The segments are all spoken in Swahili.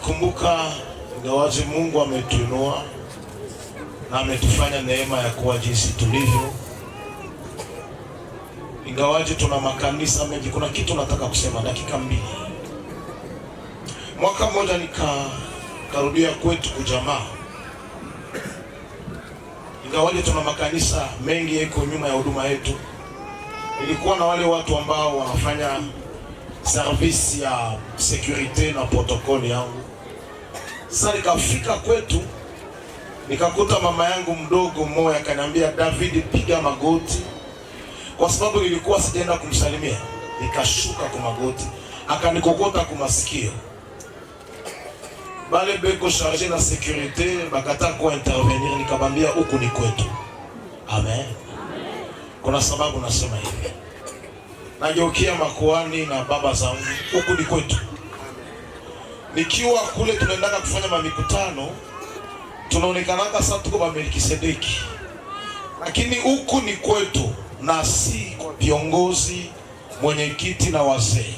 Nakumbuka ingawaje Mungu ametuinua na ametufanya neema ya kuwa jinsi tulivyo, ingawaje tuna makanisa mengi, kuna kitu nataka kusema dakika mbili. Mwaka mmoja nikarudia kwetu kujamaa, ingawaje tuna makanisa mengi yako nyuma ya huduma yetu, ilikuwa na wale watu ambao wanafanya service ya security na protokoli yangu. Sasa nikafika kwetu, nikakuta mama yangu mdogo mmoja akaniambia, David, piga magoti, kwa sababu nilikuwa sijaenda kumsalimia. Nikashuka kwa magoti, akanikokota kwa masikio. Bale beko chargé na security bakata kwa intervenir, nikabambia huku ni kwetu. Amen. Kuna sababu nasema hivi. Nageukia makuhani na baba zangu, huku ni kwetu. Nikiwa kule tunaendaka kufanya mamikutano, tunaonekana sasa tuko ba Melkisedeki. Lakini huku ni kwetu, na si viongozi, mwenyekiti na wazee.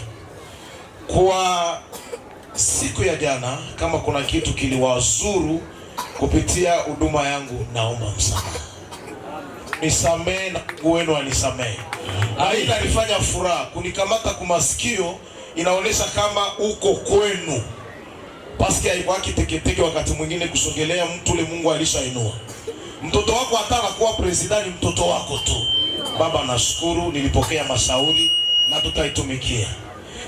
Kwa siku ya jana, kama kuna kitu kiliwazuru kupitia huduma yangu, naomba msamaha. Nisamee na wenu wanisamee. Haina nifanya furaha kunikamata kumasikio, inaonesha kama uko kwenu. Paske haibaki teketeke wakati mwingine kusogelea mtu ule Mungu alishainua. Mtoto wako hata anakuwa presidenti, mtoto wako tu. Baba, nashukuru nilipokea mashauri na tutaitumikia.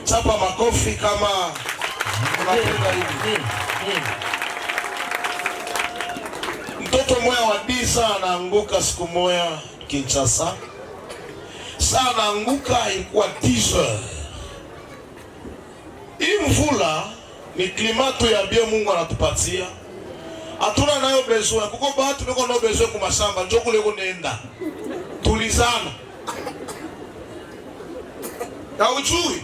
Chapa makofi kama unapenda hivi. Mtoto moya wa Disa anaanguka siku moya Kinshasa. Saa anaanguka ilikuwa 10h. Hii mvula ni klimato ya bia Mungu anatupatia. Hatuna nayo besoin. Kuko bahati niko nayo besoin kwa mashamba, njoo kule kunaenda. Tulizana. Na ujui,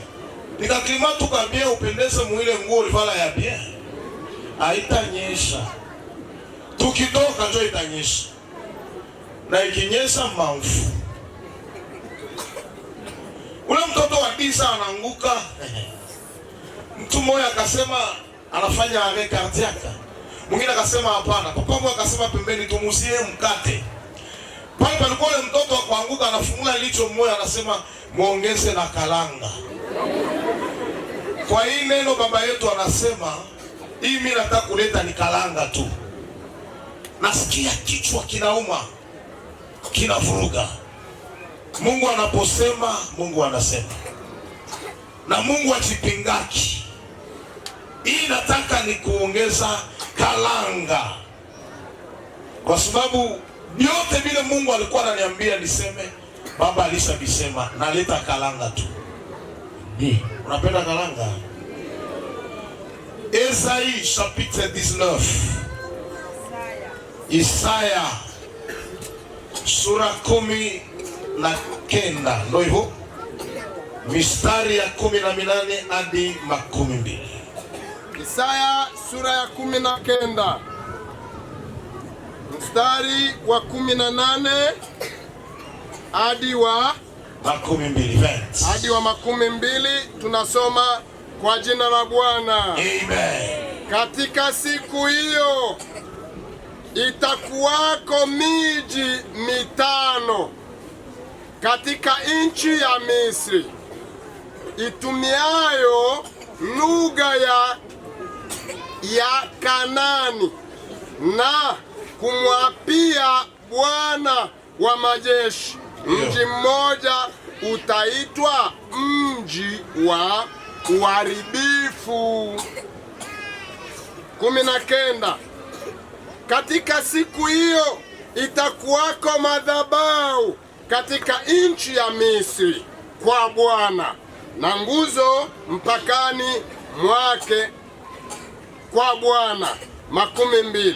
nika klimato kwa bia upendeze muile nguo livala ya bia. Haitanyesha. Tukitoka njoo itanyesha. Na ikinyesha mamfu. Ule mtoto wa Disa anaanguka. Mtu mmoja akasema anafanya arrêt cardiaque. Mwingine akasema hapana. Papa mmoja akasema pembeni tumuzie mkate. Pale palikuwa ule mtoto kuanguka, anafungula licho mmoja anasema muongeze na kalanga. Kwa hii neno baba yetu anasema, hii mimi nataka kuleta ni kalanga tu. Nasikia kichwa kinauma, kinavuruga. Mungu anaposema, Mungu anasema. Na Mungu ajipingaki. Hii nataka ni kuongeza kalanga. Kwa sababu yote vile Mungu alikuwa ananiambia niseme, baba alishabisema, naleta kalanga tu. Unapenda kalanga? Esaïe chapitre 19. Isaya sura 19. Ndio hivyo. Mistari ya 18 hadi 12. Isaya sura ya 19 mstari wa 18 hadi wa 12. Hadi wa 12. Tunasoma kwa jina la Bwana. Amen. Katika siku hiyo itakuwako miji 5 katika nchi ya Misri, itumiayo lugha ya Kanani, na kumwapia Bwana wa majeshi. Mji mmoja utaitwa mji wa uharibifu. 19. Katika siku hiyo itakuwako madhabahu katika nchi ya Misri kwa Bwana, na nguzo mpakani mwake kwa Bwana. 20.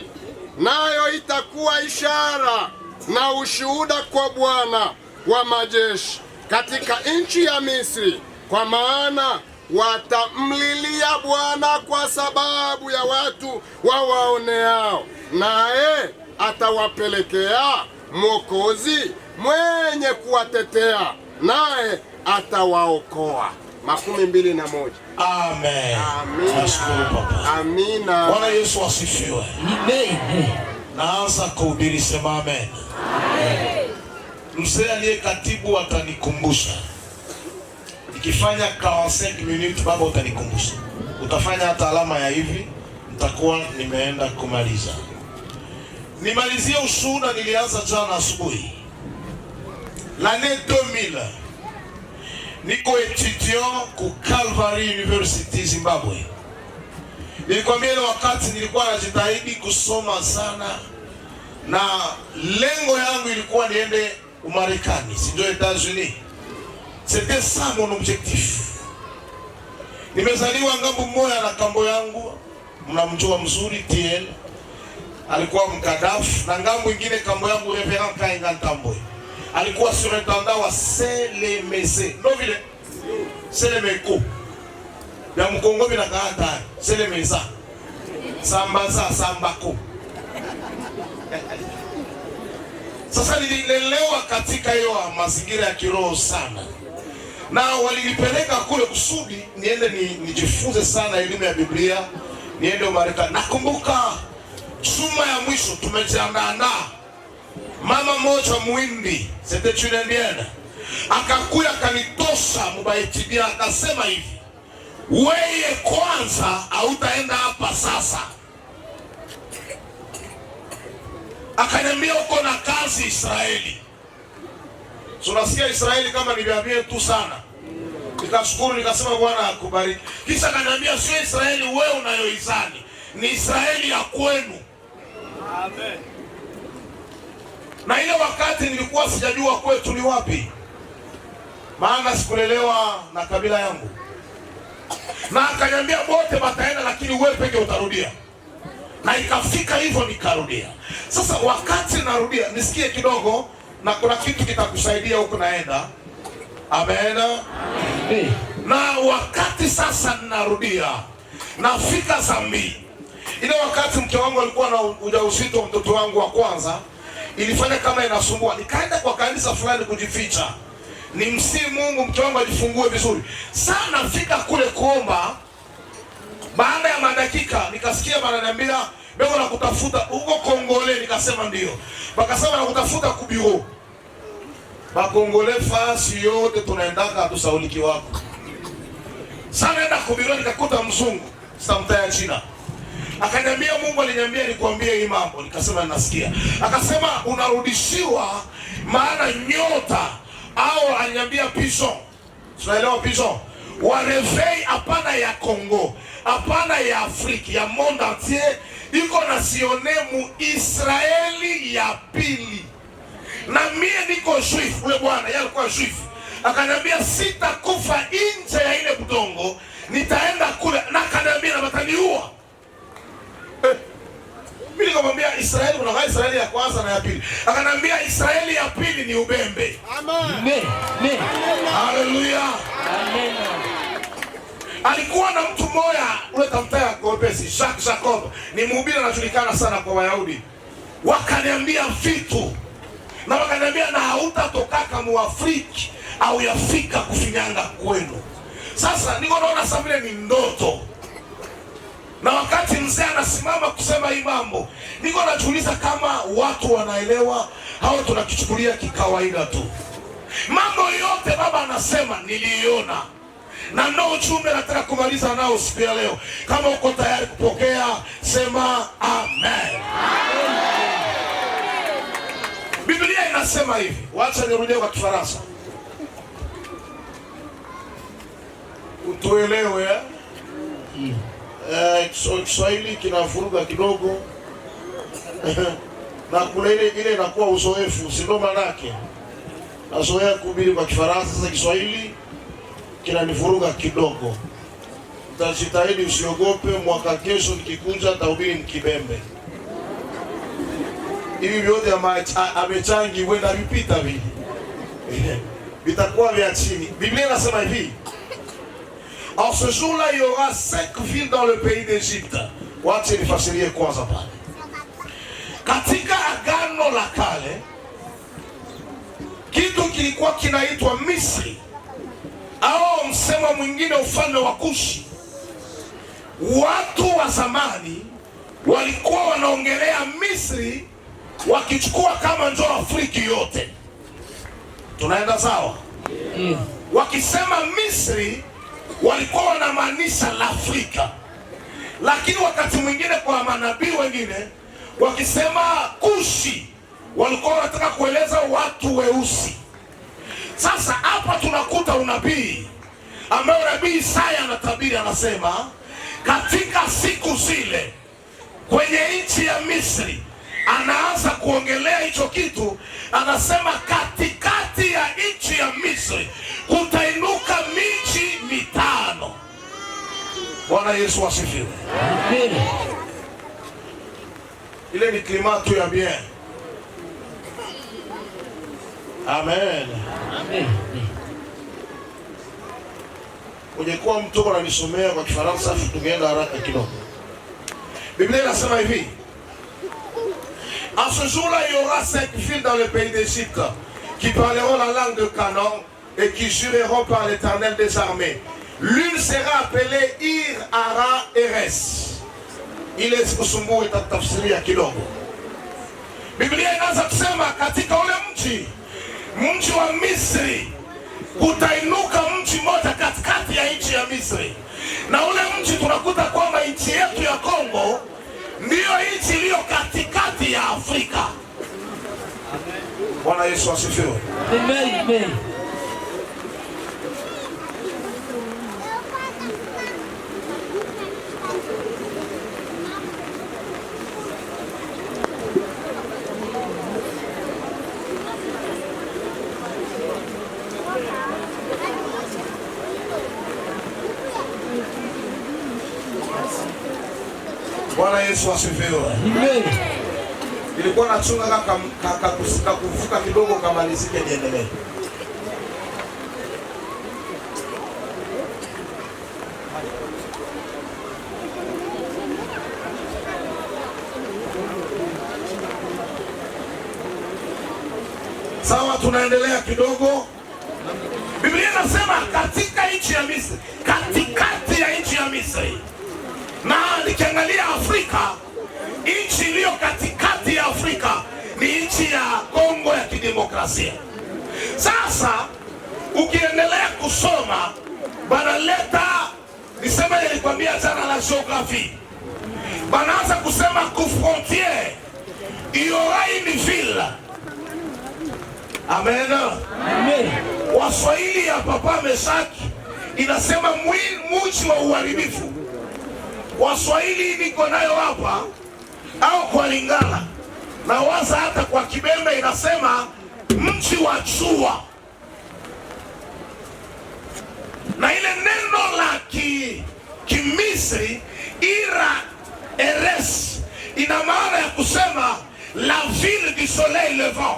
Nayo itakuwa ishara na ushuhuda kwa Bwana wa majeshi katika nchi ya Misri, kwa maana watamlilia Bwana kwa sababu ya watu wawaoneao, naye atawapelekea mwokozi mwenye kuwatetea, naye atawaokoa. 21. Amen. Amina. Nashukuru papa. Amina. Bwana Yesu asifiwe. Amen. Naanza kuhubiri, sema amen. Amen. Mzee aliye katibu atanikumbusha. Nikifanya 45 minutes baba utanikumbusha. Utafanya hata alama ya hivi, nitakuwa nimeenda kumaliza. Nimalizie ushuhuda nilianza jana asubuhi. L'année 2000. Niko étudiant ku Calvary University Zimbabwe. Nilikwambia ile wakati nilikuwa najitahidi kusoma sana na lengo yangu ilikuwa niende Umarekani, si ndio États-Unis. C'était ça mon objectif. Nimezaliwa ngambo moja na kambo yangu, mnamjua mzuri TL. Alikuwa mkadafu na ngambo nyingine kambo yangu Reverend Kainga Ntambwe. Alikuwa surintendant wa Selemese. Ndio vile Selemeko. Ya mkongo bila kaata Selemesa. Sambaza Sambako. Sasa nililelewa katika hiyo mazingira ya kiroho sana. Na walinipeleka kule kusudi niende nijifunze sana elimu ya Biblia, niende Marekani. Nakumbuka chuma ya mwisho tumejiandaa. Mama moja Muhindi, c'était une indienne. Akakuya kanitosha mubaitibia akasema hivi, wewe kwanza hautaenda hapa sasa. Akaniambia uko na kazi Israeli. Tunasikia Israeli kama niambie tu sana. Nikashukuru nikasema Bwana akubariki. Kisha akaniambia sio Israeli wewe unayoizani, ni Israeli ya kwenu. Amen. Na ile wakati nilikuwa sijajua kwetu ni wapi. Maana sikulelewa na kabila yangu. Na akaniambia wote bataenda lakini wewe peke utarudia. Na ikafika hivyo nikarudia. Sasa wakati narudia nisikie kidogo na kuna kitu kitakusaidia huko naenda. Amen. Amen. Na wakati sasa narudia nafika Zambia. Ile wakati mke wangu alikuwa na ujauzito mtoto wangu wa kwanza, ilifanya kama inasumbua. Nikaenda kwa kanisa fulani kujificha. Ni msimu Mungu mke wangu ajifungue vizuri. Sana nafika kule kuomba. Baada ya madakika nikasikia wananiambia bego na kutafuta huko Kongole, nikasema ndio. Bakasema na kutafuta kubiro. Ba Kongole fasi yote tunaendaka hatusauliki wako. Sana naenda kubiro nikakuta mzungu, samtaya China. Akaniambia Mungu aliniambia nikwambie hii mambo. Nikasema ninasikia. Akasema unarudishiwa maana nyota au aliniambia pigeon. Tunaelewa pigeon. Wa reveil hapana ya Kongo, hapana ya Afrika, ya monde entier, iko nasione mu Israeli ya pili. Na mie niko juif, ule bwana yeye alikuwa juif. Akaniambia sitakufa nje ya ile budongo, nitaenda kule. Na akaniambia na bataniua. Mimi nikamwambia Israeli kuna Israeli ya kwanza na ya pili. Akaniambia Israeli ya pili ni Ubembe. Amen. Amen. Haleluya. Amen. Alikuwa na mtu mmoja ule tamtaya Golbesi, Jacques Jacob, ni mhubiri anajulikana sana kwa Wayahudi. Wakaniambia vitu na wakaniambia na hautatoka Muafriki au yafika kufinyanga kwenu. Sasa niko naona samile ni ndoto. Na wakati mzee anasimama kusema hii mambo, niko najiuliza kama watu wanaelewa au tunakichukulia kikawaida tu. Mambo yote baba anasema niliona. Na ndio ujumbe nataka kumaliza nao siku ya leo. Kama uko tayari kupokea, sema amen. Biblia inasema hivi. Wacha nirudie kwa Kifaransa. Utuelewe. Kiswahili kinavuruga kidogo. Na kule ile inakuwa uzoefu, si ndo manake. Nazoea kuhubiri kwa Kifaransa, sasa Kiswahili kinanivuruga kidogo. Utajitahidi usiogope, mwaka kesho nikikuja nitahubiri Mkibembe. Hivi vyote amechangi wenda vipita vile. Vitakuwa vya chini. Biblia inasema hivi. En ce jour-là, il y aura 5 villes dans le pays d'Égypte. Wacha nifasirie kwanza pale. Katika Agano la Kale, kitu kilikuwa kinaitwa Misri au msemo mwingine ufalme wa Kushi. Watu wa zamani walikuwa wanaongelea Misri wakichukua kama ndio Afrika yote. Tunaenda sawa? Wakisema Misri walikuwa wanamaanisha la Afrika. Lakini wakati mwingine kwa manabii wengine wakisema Kushi walikuwa wanataka kueleza watu weusi. Sasa hapa tunakuta unabii ambao nabii Isaya anatabiri, anasema katika siku zile kwenye nchi ya Misri, anaanza kuongelea hicho kitu, anasema katikati ya nchi ya Misri kutainuka miji mitano. Bwana Yesu asifiwe. Amen. Ile ni klimatu ya bien. Amen. Amen. Ungekuwa mtu ananisomea kwa Kifaransa tungeenda haraka kidogo. Biblia inasema hivi: en ce jour-là, il y aura 5 villes dans le pays d'Égypte qui parleront la langue de Canaan et qui jureront par l'Éternel des armées. L'une sera appelée Ir, Ara, Eres. Ile sikusumbue itatafsiria kidogo. Biblia inaanza kusema katika ule mji wa Misri kutainuka mji moja katikati ya nchi ya Misri. Na ule mji tunakuta kwamba nchi yetu ya Kongo ndiyo nchi iliyo katikati ya Afrika. Bwana Yesu asifiwe. Amen. Amen. Bwana Yesu asifiwe. Amen. Ilikuwa nachunga kuvuka kidogo kamalizike niendelee. Sawa, tunaendelea kidogo. Biblia inasema katika nchi ya Misri, katikati ya nchi ya Misri. Na nikiangalia Afrika, nchi iliyo katikati ya Afrika ni nchi ya Kongo ya Kidemokrasia. Sasa ukiendelea kusoma banaleta, nisema nilikwambia jana la geography, banaanza kusema ku frontiere il y aura une ville. Amen. Amen. Waswahili ya Papa Meshaki inasema mji wa uharibifu. Waswahili niko nayo hapa au kwa Lingala na waza hata kwa Kibembe inasema mji wa jua. Na ile neno la Kimisri Ira Eres ina maana ya kusema la ville du soleil levant.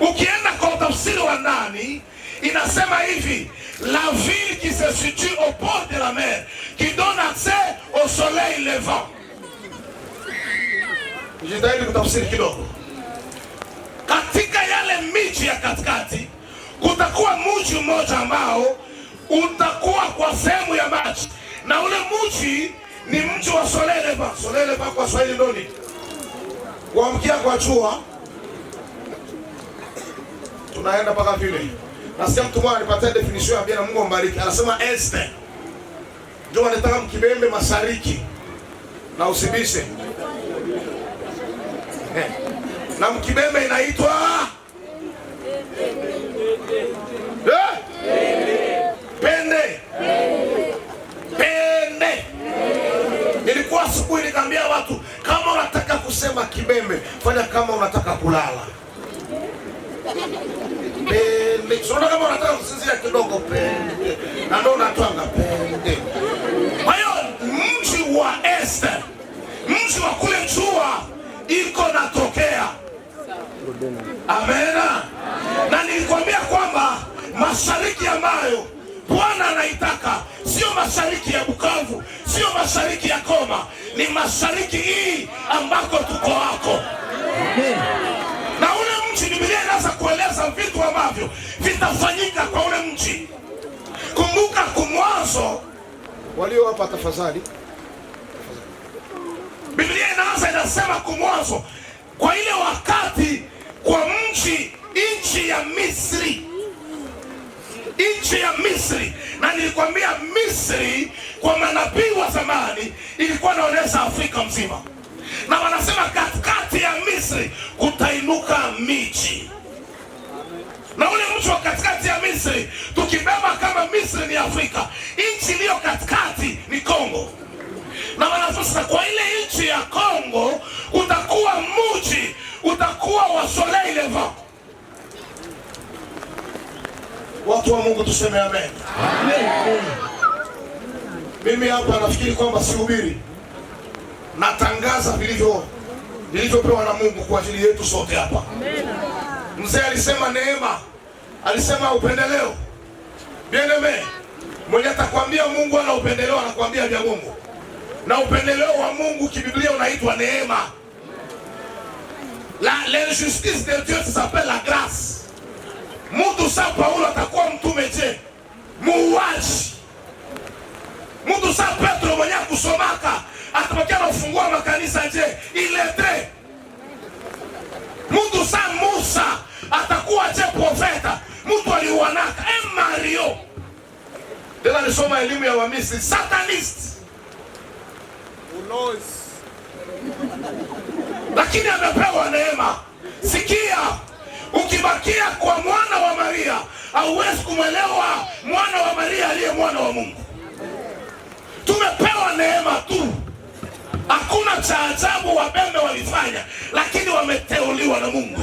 Ukienda kwa tafsiri wa ndani inasema hivi: la ville qui se situe au bord de la mer, qui donne accès au soleil levant. Jitahidi kutafsiri kidogo. Katika yale miji ya katikati kutakuwa mji mmoja ambao utakuwa kwa sehemu ya maji, na ule mji ni mji wa soleil levant. Soleil levant kwa Swahili ndoni kuamkia kwa jua. Tunaenda mpaka vile. Nasikia mtu mmoja alipatia definition ya Biblia, Mungu ambariki. Anasema este. Ndio wanataka Mkibembe mashariki. Na usibishe. Na Mkibembe inaitwa Pende. Pende. Nilikuwa asubuhi nikamwambia watu, kama unataka kusema Kibembe, fanya kama unataka kulala. Pende. Sio kama unataka kusinzia kidogo, pende. Na ndio unatwanga pende. Kwa hiyo mji wa este, mji wa kule jua iko natokea. Amena. Na nilikwambia kwamba mashariki ambayo Bwana anaitaka sio mashariki ya Bukavu, sio mashariki ya Goma, ni mashariki hii ambako tuko wako. Na ule mji Biblia inaanza kueleza vitu ambavyo vitafanyika kwa ule mji. Mwanzo, walio hapa tafadhali. Biblia inaanza inasema kumwanzo, kwa ile wakati kwa nchi ya Misri. Nchi ya Misri, na nilikwambia Misri kwa manabii wa zamani ilikuwa inaonyesha Afrika mzima, na wanasema katikati ya Misri kutainuka miji, na ule mji wa katikati ya Misri tukibeba kama Misri ni Afrika, nchi iliyo katikati ni Kongo, na wanasema kwa ile nchi ya Kongo utakuwa mji, utakuwa wa Soleil Levant. Watu wa Mungu tuseme amen. Amen. Mimi hapa nafikiri kwamba sihubiri, natangaza vilivyopewa na Mungu kwa ajili yetu sote hapa. Mzee alisema neema, alisema upendeleo. Bien-aimé, mwenye atakwambia Mungu ana upendeleo anakuambia vya Mungu, na upendeleo wa Mungu kibiblia unaitwa neema. La justice de Dieu s'appelle la grâce. Mtu sa Paulo atakuwa mtume je? Muuaji. Mtu sa Petro mwenye kusomaka atapakia na ufungua makanisa je? Iletre. Mtu sa Musa atakuwa je? Profeta. Mtu aliuanaka Mario. Tena nisoma elimu ya Wamisri, satanist. Ulozi. Lakini amepewa neema. Sikia, ukibakia kwa mwana wa Maria hauwezi kumwelewa mwana wa Maria aliye mwana wa Mungu. Tumepewa neema tu, hakuna cha ajabu wabembe walifanya, lakini wameteuliwa na Mungu.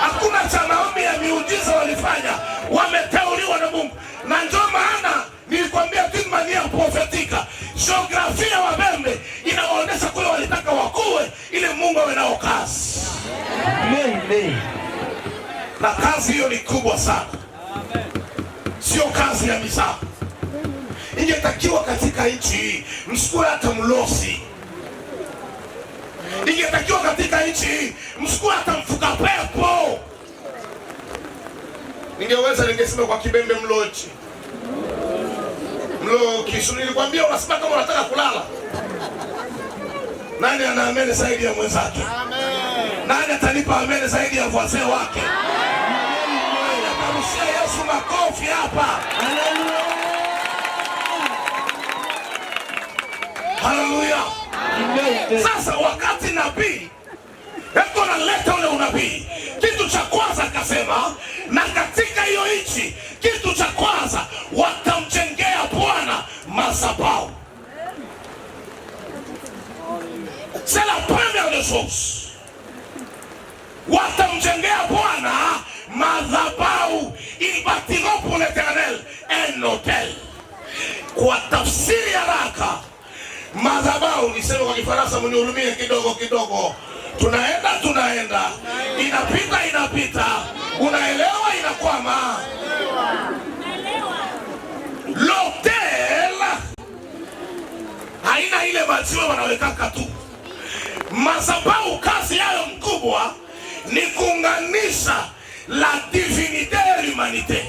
Hakuna cha maombi ya miujiza walifanya, wameteuliwa na Mungu. Na ndio maana nilikwambia tu mania profetika, jiografia wabembe inaonyesha kule walitaka wakuwe ili Mungu awe nao kazi. Amen. Na kazi hiyo ni kubwa sana. Sio kazi ya mizaha. Ingetakiwa katika nchi hii msikuwe hata mlosi. Ingetakiwa katika nchi hii msikuwe hata mfuka pepo. Ningesema kwa kibembe mlochi. Mloki, nilikwambia unasema kama unataka kulala. Nani anaamini zaidi ya mwenzake? Amen. Nani atanipa ameni zaidi ya wazee wake? Nani atarushia Yesu makofi hapa? Haleluya. Sasa wakati nabii eko analeta ule unabii, kitu cha kwanza akasema, na katika hiyo nchi kitu cha kwanza watamjengea Bwana madhabahu. C'est la première des choses. Watamjengea Bwana madhabahu. Ils bâtiront pour l'Éternel un hôtel. Kwa tafsiri haraka, madhabahu niseme kwa Kifaransa, mnihurumie kidogo. Tunaenda. Inapita. Unaelewa inakwama. L'hôtel haina ile majiwe wanawekaka tu. Madhabahu kazi yayo mkubwa ni kuunganisha la divinité et l'humanité.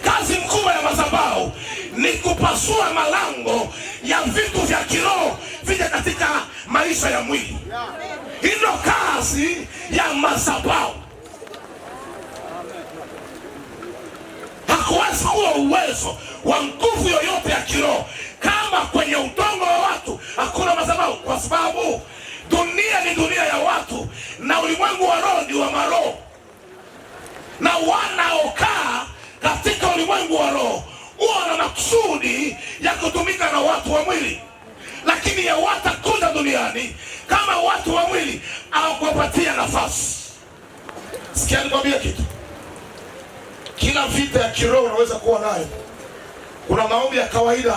Kazi mkubwa ya madhabahu ni kupasua malango ya vitu vya kiroho vije katika maisha ya mwili. Hilo kazi ya madhabahu. Hakuwezi kuwa uwezo wa nguvu yoyote ya kiroho kama kwenye udongo wa watu hakuna madhabahu, kwa sababu dunia ni dunia ya watu na ulimwengu wa roho ni wa maroho, na wanaokaa katika ulimwengu wa roho huwa na makusudi ya kutumika na watu wa mwili, lakini hawatakuja duniani kama watu wa mwili hawakuwapatia nafasi. Sikia nikwambie kitu, kila vita ya kiroho unaweza kuwa nayo. Kuna maombi ya kawaida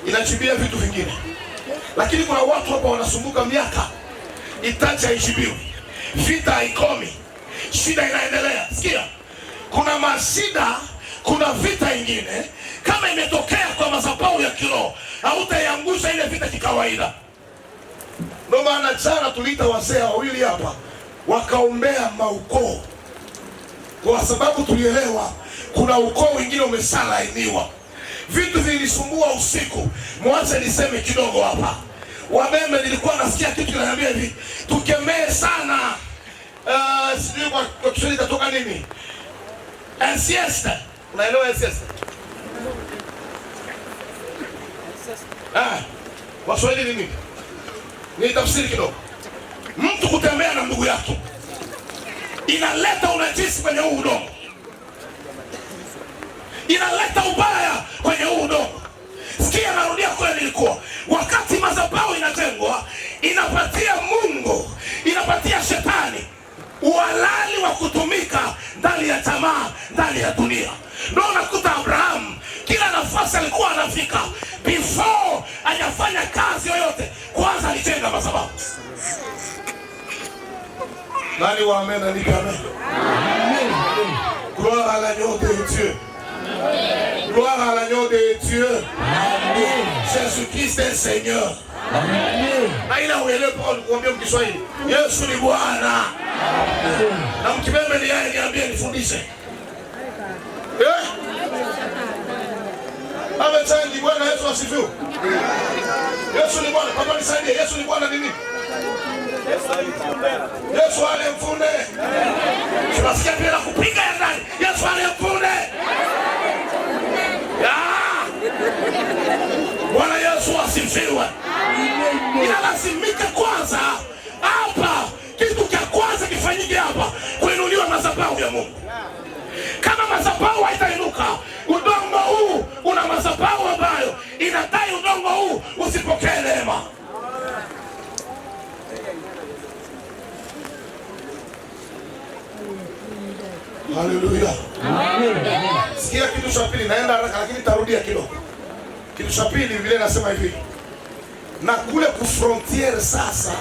inachibia vitu vingine, lakini kuna watu hapa wanasumbuka miaka itacha ijibiwi, vita haikomi, shida inaendelea. Sikia, kuna mashida, kuna vita ingine kama imetokea kwa madhabahu ya kiroho hautaiangusha ile vita kikawaida. Ndio maana jana tuliita wazee wawili hapa wakaombea maukoo, kwa sababu tulielewa kuna ukoo wengine umesalainiwa. vitu vilisumbua usiku. Mwache niseme kidogo hapa. Wabembe nilikuwa nasikia kitu kinaniambia hivi, tukemee sana sijui kwa Kiswahili itatoka nini? Siesta. Unaelewa siesta? Kwa Swahili ni nini? Ni tafsiri kidogo. Mtu kutembea na ndugu yake inaleta unajisi kwenye huu udongo, inaleta ubaya kwenye huu udongo. Sikia, narudia kule nilikuwa. Wakati madhabahu inajengwa, inapatia Mungu, inapatia shetani uhalali wa kutumika ndani ya tamaa, ndani ya dunia. Ndio unakuta Abrahamu kila nafasi alikuwa anafika, before hajafanya kazi yoyote, kwanza alijenga madhabahu. Nani wa amen na nipe amen? Amen. Gloire à l'agneau de Dieu. Gloire à l'agneau de Dieu. Amen. Jésus-Christ est Seigneur. Amen. Na ila uelewe Paulo kuambia Mkiswahili, Yesu ni Bwana. Na mkibembe ni yeye, niambie nifundishe. Ametangi Bwana Yesu asifiwe. Yesu ni Bwana. Papa nisaidie, Yesu ni Bwana nini? Yesu alimfunde. Tunasikia pia na kupiga ya ndani. Yesu alimfunde. Bwana Yesu asifiwe. Inalazimika kwanza hapa, kitu cha kwanza kifanyike hapa, kuinuliwa madhabahu ya Mungu. Kama madhabahu haitainuka, udongo huu una madhabahu ambayo inadai udongo huu usipokee neema. Haleluya. Sikia kitu cha pili, naenda haraka lakini tarudia kidogo. Kitu cha pili vile nasema hivi, na kule ku frontiere sasa,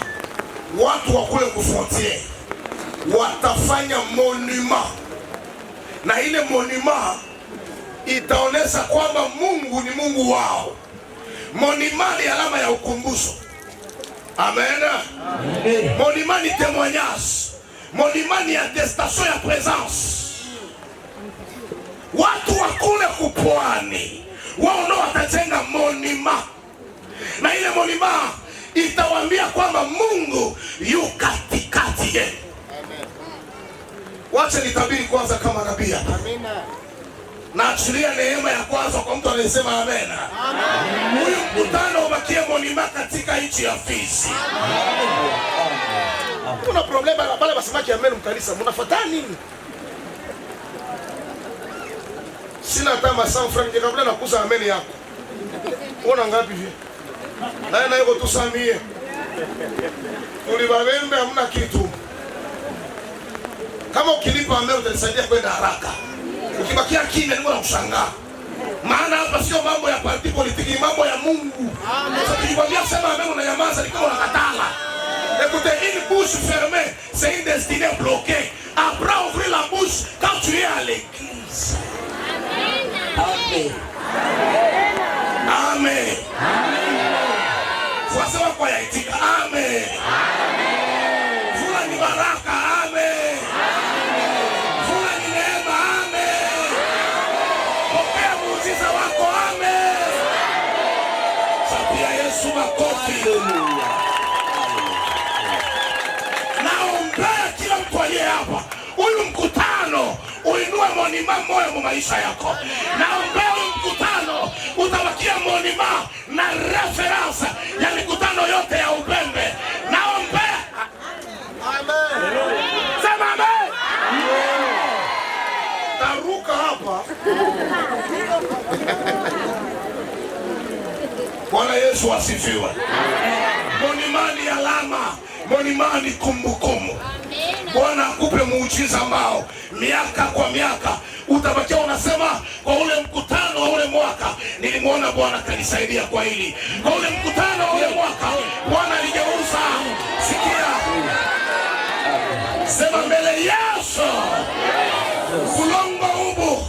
watu wa kule ku frontiere watafanya monument, na ile monument itaonesha kwamba Mungu ni Mungu wao. Monument ni alama ya ukumbusho. Amen. Monument ni témoignage. Monument ni attestation ya présence. Watu wa kule kupwani wao ndio watajenga monument, na ile monument itawaambia kwamba Mungu yu katikati yenu. Wacha nitabiri kwanza kama nabii hapa. Amina. Naachilia neema ya kwanza kwa mtu anayesema amen. Amen. Huyu mkutano ubakie monument katika nchi ya Fizi. Kuna problema na pale basamaki amen mkanisa, mnafuata nini? Sina hata masaa franki kabla na kuza amen yako. Una ngapi hivi? Na yuko tusamie. Ulibabembe hamna kitu. Kama ukilipa amen utanisaidia kwenda haraka. Ukibakia kimya ni bora kushangaa. Maana hapa sio mambo ya parti politiki, ni mambo ya Mungu. Sasa tukikwambia sema amen unanyamaza ni kama unakatala. Écoutez, une bouche fermée, c'est une destinée bloquée. Apprends à ouvrir la bouche quand tu es à l'église. Amen. Amen. Voici quoi il dit. Amen. Vula ni baraka. Amen. Vula ni neema. Amen. Pokea muujiza wako. Amen. Sapia Yesu makofi. Naombea kila mtu aliye hapa, huyu mkutano uinue monument moyo kwa maisha yako. Naombea huyu mkutano utabakia monument na reference ya mikutano yote ya Ubembe. Naombea. Amen. Sema amen. Taruka hapa. Bwana Yesu asifiwe. Monument ni alama, monument ni kumbukumbu. Bwana akupe muujiza ambao miaka kwa miaka utabakia unasema, kwa ule mkutano wa ule mwaka nilimwona Bwana kanisaidia kwa hili. Kwa ule mkutano wa ule mwaka Bwana aligeuza. Sikia. Sema mbele Yesu. Kulongo ubu.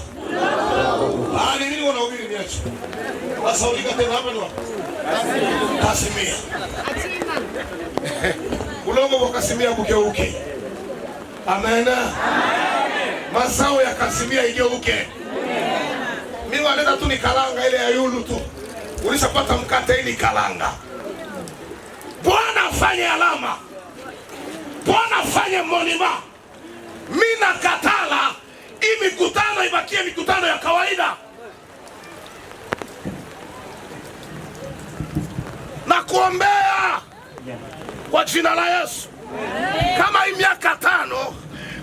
Ni nini wanahubiri niache? Sasa ulika tena hapa ni wapi? Kasimia. Kulongo kwa Kasimia bugeuke. Amen. Mazao ya Kasimia igeuke. Mimi waleta tu ni kalanga ile ya yulu tu. Ulishapata mkate ili kalanga. Bwana afanye alama. Bwana afanye monima. Mimi nakatala hii mikutano ibakie mikutano ya kawaida. Na kuombea kwa jina la Yesu. Kama hii miaka 5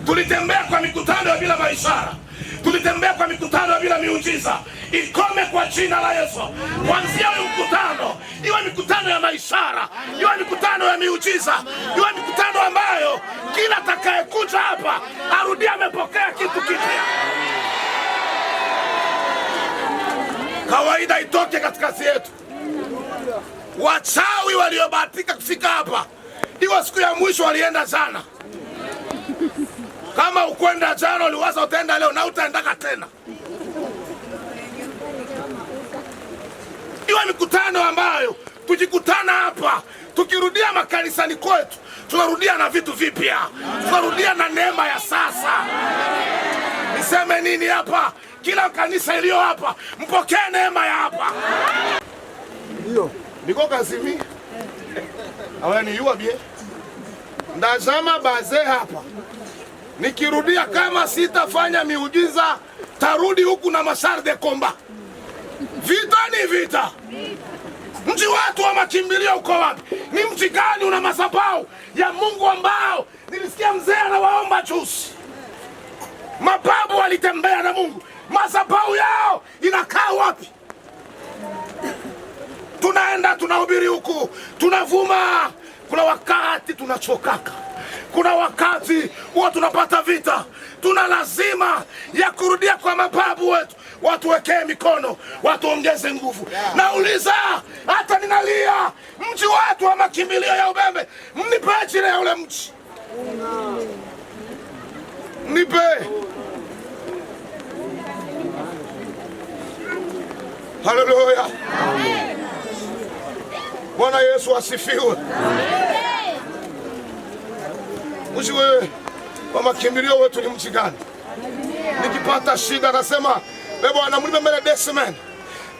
tulitembea kwa mikutano ya bila maishara, tulitembea kwa mikutano ya bila miujiza, ikome kwa jina la Yesu. Kuanzia hii mkutano iwe mikutano ya maishara, iwe mikutano ya miujiza, iwe mikutano ambayo kila atakayekuja hapa arudi amepokea kitu kipya. Kawaida itoke katikati yetu. Wachawi waliobahatika kufika hapa, iwa siku ya mwisho walienda jana. Kama ukwenda jana uliwaza utaenda leo na utaendaka tena. Iwa mikutano ambayo tukikutana hapa, tukirudia makanisani kwetu, tunarudia na vitu vipya, tunarudia na neema ya sasa. Niseme nini hapa? Kila kanisa iliyo hapa mpokee neema ya hapa. Ndio. Niko kazimi. Awani yuwa bie. Ndazama baze hapa. Nikirudia kama sitafanya miujiza, tarudi huku na masar de komba. Vita ni vita. Mji watu wa makimbilio uko wapi? Ni mji gani una madhabahu ya Mungu ambao nilisikia mzee anawaomba juzi? Mababu walitembea na Mungu. Madhabahu yao inakaa wapi? Tunaenda tunahubiri huku, tunavuma. Kuna wakati tunachokaka. Kuna wakati huwa tunapata vita. Tuna lazima ya kurudia kwa mababu wetu. Watu wekee mikono, watu ongeze nguvu. Nauliza, hata ninalia, mji watu wa makimbilio ya Ubembe, mnipe jina ya ule mji. Mnipe. Haleluya. Amen. Bwana Yesu asifiwe. Amen. Mji wewe wa makimbilio wetu ni mji gani? Nikipata shida nasema, Bwana munipe mbele desmen.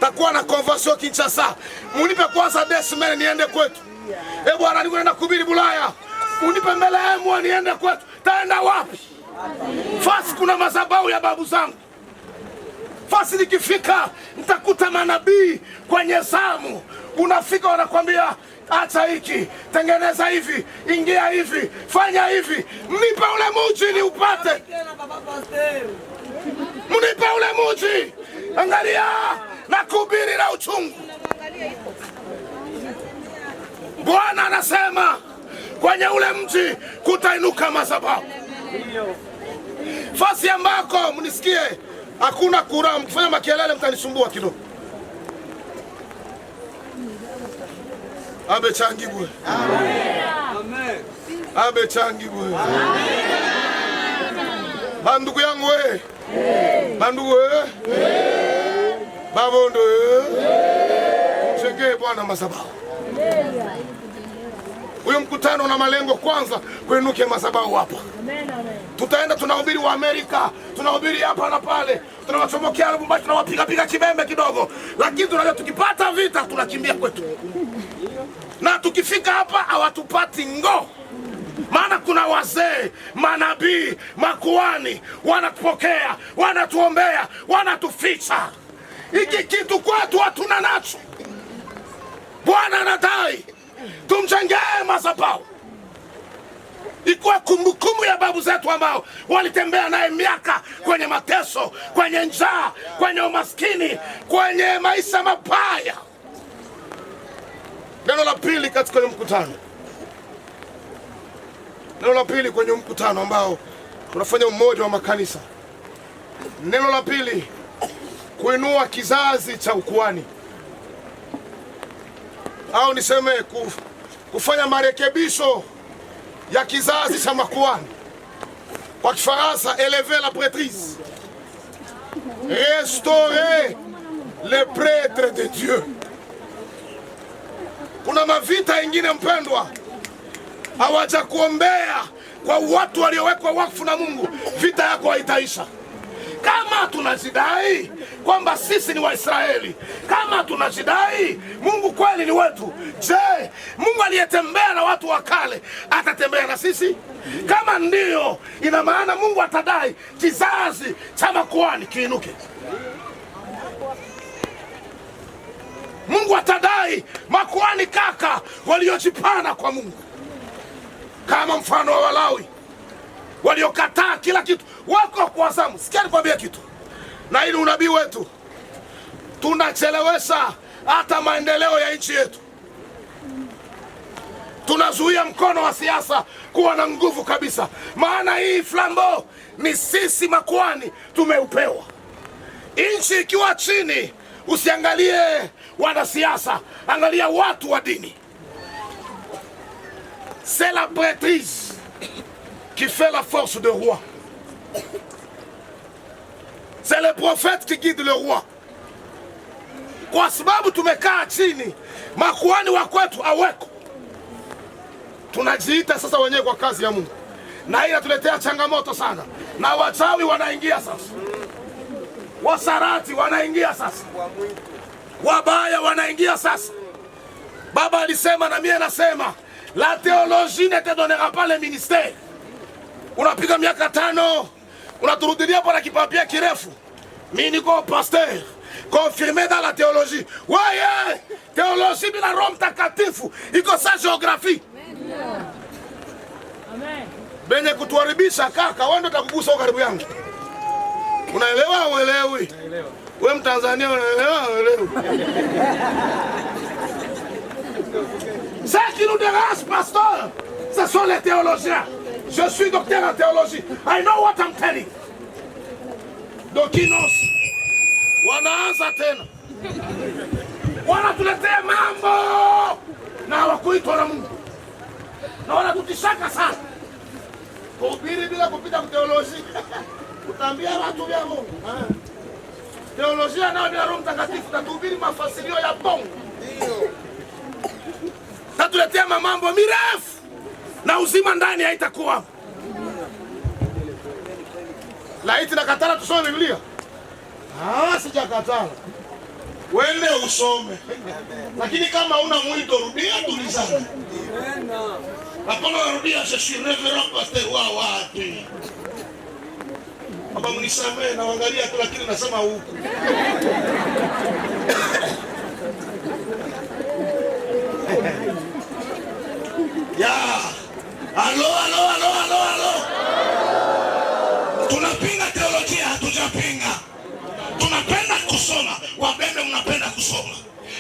Takuwa na convention Kinshasa. Munipe kwanza desmen niende kwetu. Bwana niko naenda kuhubiri Bulaya. Munipe mbele mwa niende kwetu. Taenda wapi? Fasi kuna madhabahu ya babu zangu. Fasi nikifika nitakuta manabii kwenye zamu. Unafika wanakwambia acha hiki, tengeneza hivi, ingia hivi, fanya hivi. Mnipe ule mji ni upate. Mnipe ule mji. Angalia na kuhubiri na uchungu. Bwana anasema kwenye ule mji kutainuka madhabahu. Fasi ambako mnisikie hakuna kura, mkifanya makelele mtanisumbua kidogo. Abe changi bwe. Amen. Abe changi bwe. Amen. Bandugu yangu we. Bandugu we. Babondo we. Mcheke Bwana madhabahu. Huyo mkutano na malengo kwanza kuinuke madhabahu hapa. Tutaenda tunahubiri wa Amerika, tunahubiri hapa na pale, tunawachomokea Lubumbashi, tunawapiga kibembe kidogo, lakini tunajua tukipata vita tunakimbia kwetu. Na tukifika hapa hawatupati ngo. Maana kuna wazee, manabii, makuhani wanatupokea, wanatuombea, wanatuficha. Hiki kitu kwetu hatuna nacho. Bwana anadai tumjengee madhabahu. Ikuwa kumbukumbu ya babu zetu ambao walitembea naye miaka kwenye mateso, kwenye njaa, kwenye umaskini, kwenye maisha mabaya. Neno la pili katika mkutano. Neno la pili kwenye mkutano ambao unafanya umoja wa makanisa. Neno la pili, kuinua kizazi cha ukuhani. Au niseme kufanya marekebisho ya kizazi cha makuhani. Kwa Kifaransa, élever la prêtrise. Restaurer les prêtres de Dieu. Kuna mavita ingine mpendwa, hawaja kuombea kwa watu waliowekwa wakfu na Mungu. Vita yako haitaisha. Kama tunajidai kwamba sisi ni Waisraeli, kama tunajidai Mungu kweli ni wetu, je, Mungu aliyetembea na watu wa kale atatembea na sisi? Kama ndio, ina maana Mungu atadai kizazi cha makuhani kiinuke. Mungu atadai makuhani kaka waliojipana kwa Mungu, kama mfano wa Walawi waliokataa kila kitu, wako kwa zamu. Sikia nikwambia kitu, na ili unabii wetu tunachelewesha hata maendeleo ya nchi yetu. Tunazuia mkono wa siasa kuwa na nguvu kabisa, maana hii flambo ni sisi makuhani tumeupewa. Nchi ikiwa chini, usiangalie wanasiasa, angalia watu wa dini. C'est la prêtrise qui fait la force de roi. C'est le prophète qui guide le roi. Kwa sababu tumekaa chini, makuhani wa kwetu aweko, tunajiita sasa wenyewe kwa kazi ya Mungu, na hii inatuletea changamoto sana. Na wachawi wanaingia sasa, wasarati wanaingia sasa, wabaya wanaingia sasa. Baba alisema na mimi nasema, la théologie ne te donnera pas le ministère. Unapiga miaka 5 unaturudilia kwa kipapia kirefu, mimi niko pasteur confirmé dans la théologie. Waye, théologie bila Roho Mtakatifu iko sa géographie. Amen. Benye kutuharibisha kaka, wewe ndio utakugusa karibu yangu. Unaelewa au uelewi? Naelewa. Wewe Mtanzania unaelewa au uelewi? Ce qui nous dérange, pasteur, ce sont les théologiens. Je suis docteur en théologie. I know what I'm telling. Dokinos wanaanza tena, wanatuletea mambo na hawakuitwa na Mungu, na wanatutishaka sana. Kuhubiri bila kupita teoloji, utaambia watu vya Mungu. Teolojia nao bila Roho Mtakatifu tatuhubiri mafasirio ya bongo. Tatuletea mambo mirefu na uzima ndani haitakuwa. Laiti nakatala tusome Biblia. Sijakatala. Wende usome. Lakini kama una mwito rudia tulizana. Hapana rudia je suis révérend pasteur wa wapi. Baba mnisamee na waangalia tu, lakini nasema huku. Ya. Alo. Tunapinga teolojia, hatujapinga. Tunapenda kusoma, wabembe mnapenda kusoma.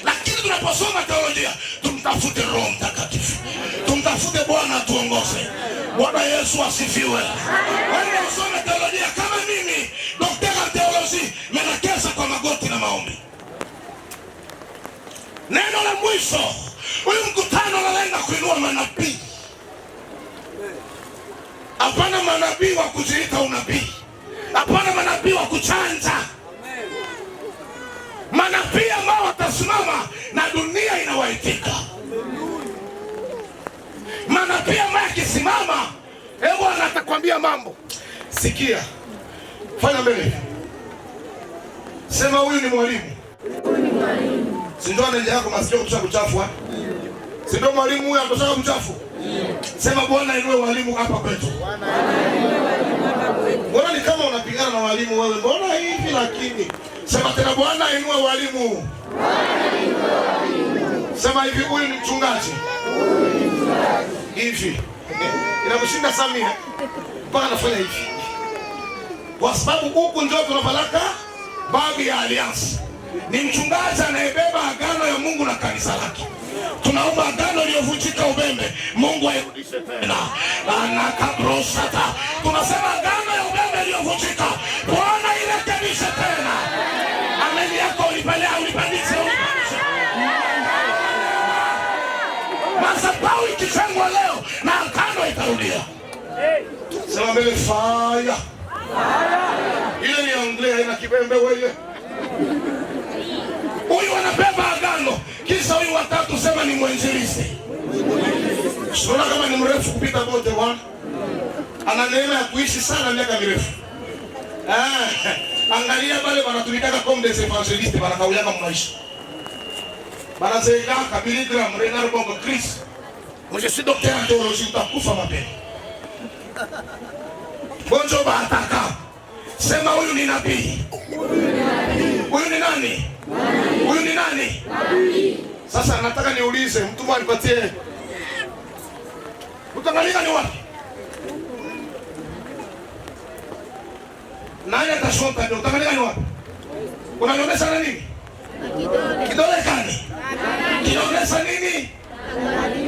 Lakini tunaposoma teolojia, tumtafute Roho Mtakatifu. Tumtafute Bwana atuongoze. Bwana Yesu asifiwe. Wewe usome teolojia kama mimi, daktari teolojia, menakesa kwa magoti na maombi. Neno la mwisho, huyu mkutano unalenga kuinua manabii. Hapana manabii wa kujiita unabii. Hapana manabii wa kuchanja. Manabii ambao watasimama na dunia inawaitika. Manabii ambao akisimama, Bwana atakwambia mambo. Sikia. Fanya mbele. Sema huyu ni mwalimu. Si ndio anaje yako masikio kuchafua? Si ndio mwalimu huyu anataka mchafu? Sema Bwana inue walimu hapa kwetu. Mbona ni kama unapigana na walimu wewe? Mbona hivi lakini? Sema tena Bwana inue walimu. Sema hivi, huyu ni mchungaji. Hivi. Inamshinda Samia. Mpaka anafanya hivi. Kwa sababu huku ndio tunapeleka babu ya Alliance. Ni mchungaji anayebeba agano ya Mungu na kanisa lake. Tunaomba agano iliyovunjika Ubembe, Mungu airudishe tena. Anakabrosata. Tunasema agano ya Ubembe iliyovunjika, Bwana irekebishe tena. Ameni yako ulipandishe. Madhabahu ikijengwa leo na agano itarudia. Sema mbele fire. Ile ni Anglia ina Kibembe wewe. Huyu anabeba agano, kisha huyu watatu sema ni mwinjilisti. Sura kama ni mrefu kupita wote wana. Ana neema ya kuishi sana miaka mirefu. Angalia wale wanatumikaka comme des évangélistes wanakauyaka maisha. Banazeka kabili gram renard bongo Chris. Moi je suis docteur en théologie, utakufa mapema. Bonjo baataka. Sema huyu ni nabii. Huyu ni nani? Huyu ni nani? Nabii. Sasa nataka niulize, mtu alipatie. Utangalia ni wapi? Nani atashota ndio utangalia ni wapi? Unanionyesha na nini? Kidole kani? Kinaonyesha nini?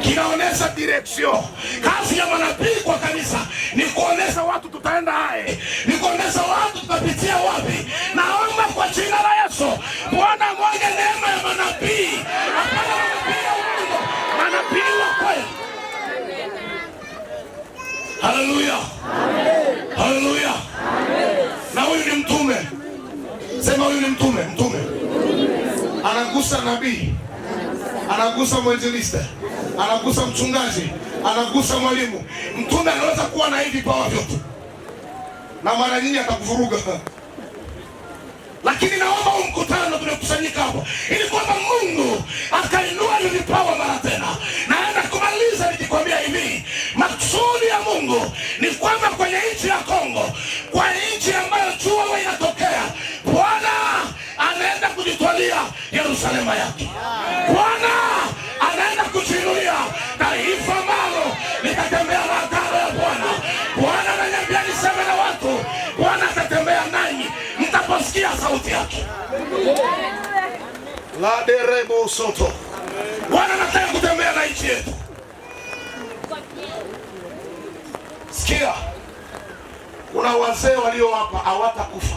Kinaonyesha direction. Kazi ya manabii kwa kanisa ni kuonesha watu tutaenda hae, ni kuonesha watu tutapitia wapi. Naomba kwa jina la Yesu, Bwana mwage neema ya manabii. Hapana manabii ya uongo, manabii wa kweli. Haleluya. Haleluya. Na huyu ni mtume. Sema huyu ni mtume, mtume. Anagusa nabii, anagusa mwinjilisti, anagusa mchungaji, anagusa mwalimu. Mtume anaweza kuwa na hivi vipawa vyote, na mara nyingi atakuvuruga. Lakini naomba mkutano tumekusanyika hapa ili kwamba Mungu akainua hivi vipawa mara tena. Naenda kumaliza nikikwambia hivi, maksudi ya Mungu ni kwamba kwenye nchi ya Kongo, kwa nchi ambayo jua inatokea, Bwana anaenda kujitwalia Yerusalemu yake. Bwana anaenda kujinulia taifa ambalo litatembea na agano ya Bwana. Bwana ananiambia niseme na watu, Bwana atatembea nanyi mtaposikia sauti yake. La derebo soto. Bwana anataka kutembea na nchi yetu. Sikia, kuna wazee walio hapa hawatakufa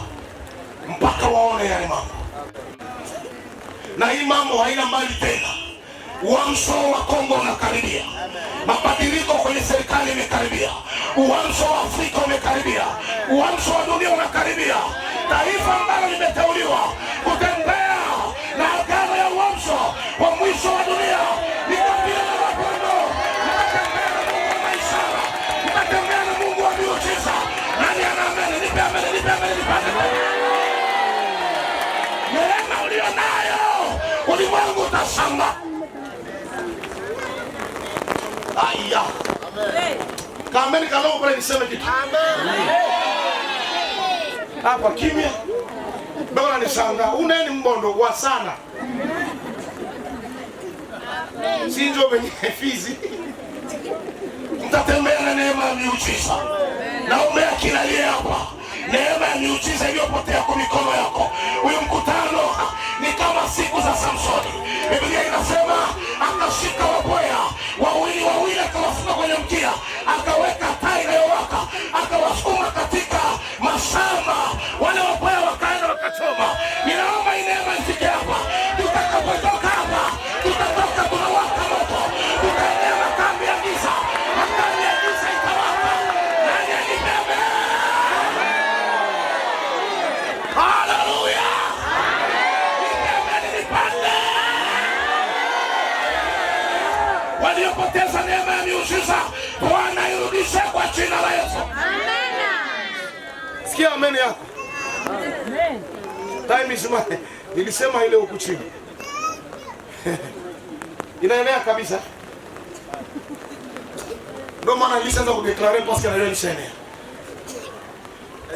mpaka waone yale mambo. Na hii mambo haina mbali tena. Uamsho wa Kongo unakaribia. Mabadiliko kwenye serikali imekaribia. Uamsho wa Afrika umekaribia. Uamsho wa dunia unakaribia. Taifa ambalo limeteuliwa kutembea na agano ya uamsho wa mwisho wa dunia ni kabila la mapendo. Nitatembea na Mungu wa maisha. Nitatembea na Mungu wa miujiza. Nani anaamini? Nipe ameni, nipe ameni, nipe ameni. Neema ulionayo ulimwengu utashangaa. Aya. Amen. Kameni kalao pale niseme kitu. Amen. Hapa kimya. Bwana nishangaa. Uneni mbondo wa sana. Amen. Sinjo benye fizi. Mtatembea na neema ya miujiza. Naombea kila aliye hapa, neema ya miujiza iliyopotea kwa mikono yako. Huyu mkutano ni kama siku za Samsoni. Biblia inasema akashika waboya wawili wawili, akawafunga kwenye mkia, akaweka taa inayowaka, akawasukuma katika mashamba. Wale waboya wakaenda wakachoma. Ninaomba neema ifike hapa. Tutakapotoka hapa, tutatoka tunawaka moto. Tutaendea makambi ya giza. Makambi ya giza itawaka. Nani anibebe? Haleluya. Nibebe nipande. Waliopoteza neema ya miujiza, Bwana irudishe kwa jina la Yesu. Amen. Sikia amen yako. Amen. Time is money. Nilisema ile huku chini. Inaenea kabisa. Ndio maana nilianza kudeklare parce que na leo nishaenea.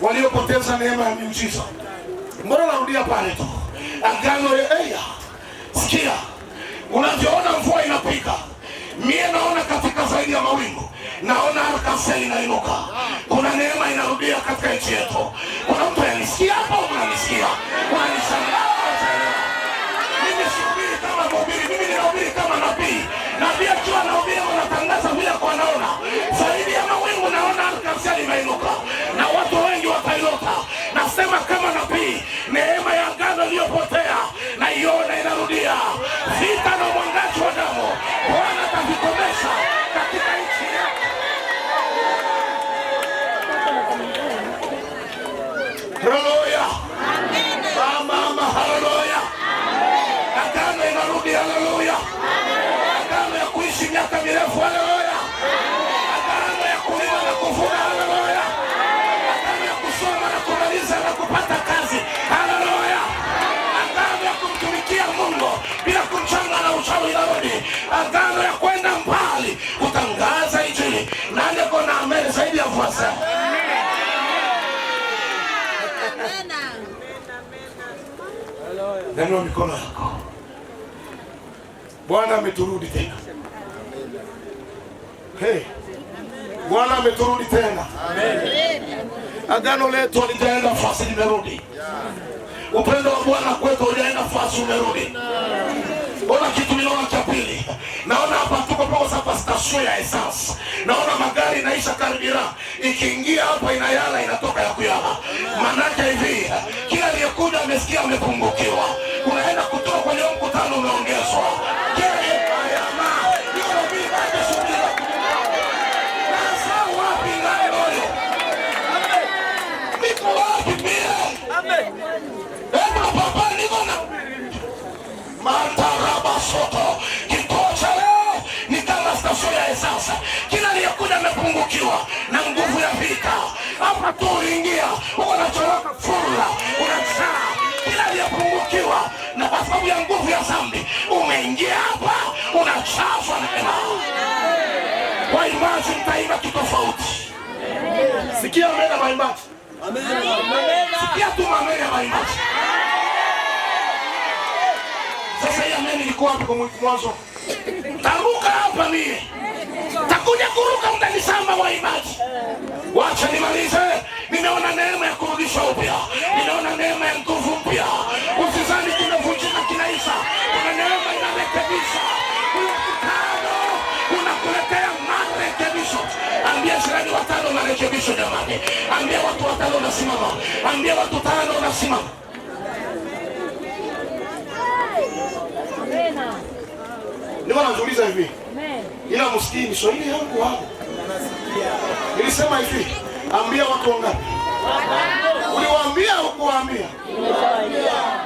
Waliopoteza neema ya miujiza, mbona narudia pale tu? Agano ya Eya. Sikia. Unavyoona mvua inapiga, mimi naona katika zaidi ya mawingu, naona arkaseli inainuka. Kuna neema inarudia katika nchi yetu. Kuna mtu anisikia hapo? Unanisikia? Unanishangaa? Mimi sihubiri kama mhubiri, mimi ninahubiri kama nabii. Nabii akiwa anahubiri anatangaza vile kwa naona. Zaidi ya mawingu naona arkaseli inainuka. Na watu wengi watailota. Nasema kama nabii, neema ya agano iliyopotea na iona inarudia. Vita na mwangaji wa damu Bwana atavikomesha katika nchi yake. Haleluya. Mama, haleluya. Agano inarudi, haleluya. Agano ya kuishi miaka mbili. Nani kona amen zaidi ya fasa? Nyanyua mikono yako. Bwana ameturudi tena. Hey. Bwana ameturudi tena. Amen. Agano letu halijaenda fasi, limerudi. Upendo wa Bwana kwetu haujaenda fasi, umerudi. Ona kitu ninaona cha pili. Naona hapa tuko kwa station ya essence. Naona magari inaisha karibira. Ikiingia hapa inayala, inatoka ya kuyala. Manake hivi, kila aliyekuja amesikia amepungukiwa. Unaenda kutoka kwenye mkutano umeongezwa. Kila aliyekuja amepungukiwa na nguvu ya vita. Hapa tu uliingia, unachoroka furla, unachaa. Kila aliyepungukiwa na kwa sababu ya nguvu ya dhambi, umeingia hapa, unachafwa neema. Kwa imani mtaimba kitofauti. Sikia mbele maimbaji. Amen. Sikia tu mbele maimbaji. Sasa hii amen ilikuwa hapo kwa mwanzo. Taruka hapa mimi. Takuja kuruka mtanisamba waimbaji. Wacha nimalize. Nimeona neema ya kurudisha upya. Nimeona neema ya nguvu mpya. Usizani kinavunjika kinaisha. Kuna neema inarekebisha. Mkutano unakuletea marekebisho. Ambia jirani watano marekebisho jamani. Ambia watu watano nasimama. Ambia watu tano nasimama. Ndio najiuliza hivi. Ila msikii ni Swahili yangu hapo. Nilisema hivi, ambia watu wangapi? Uliwaambia au kuwaambia?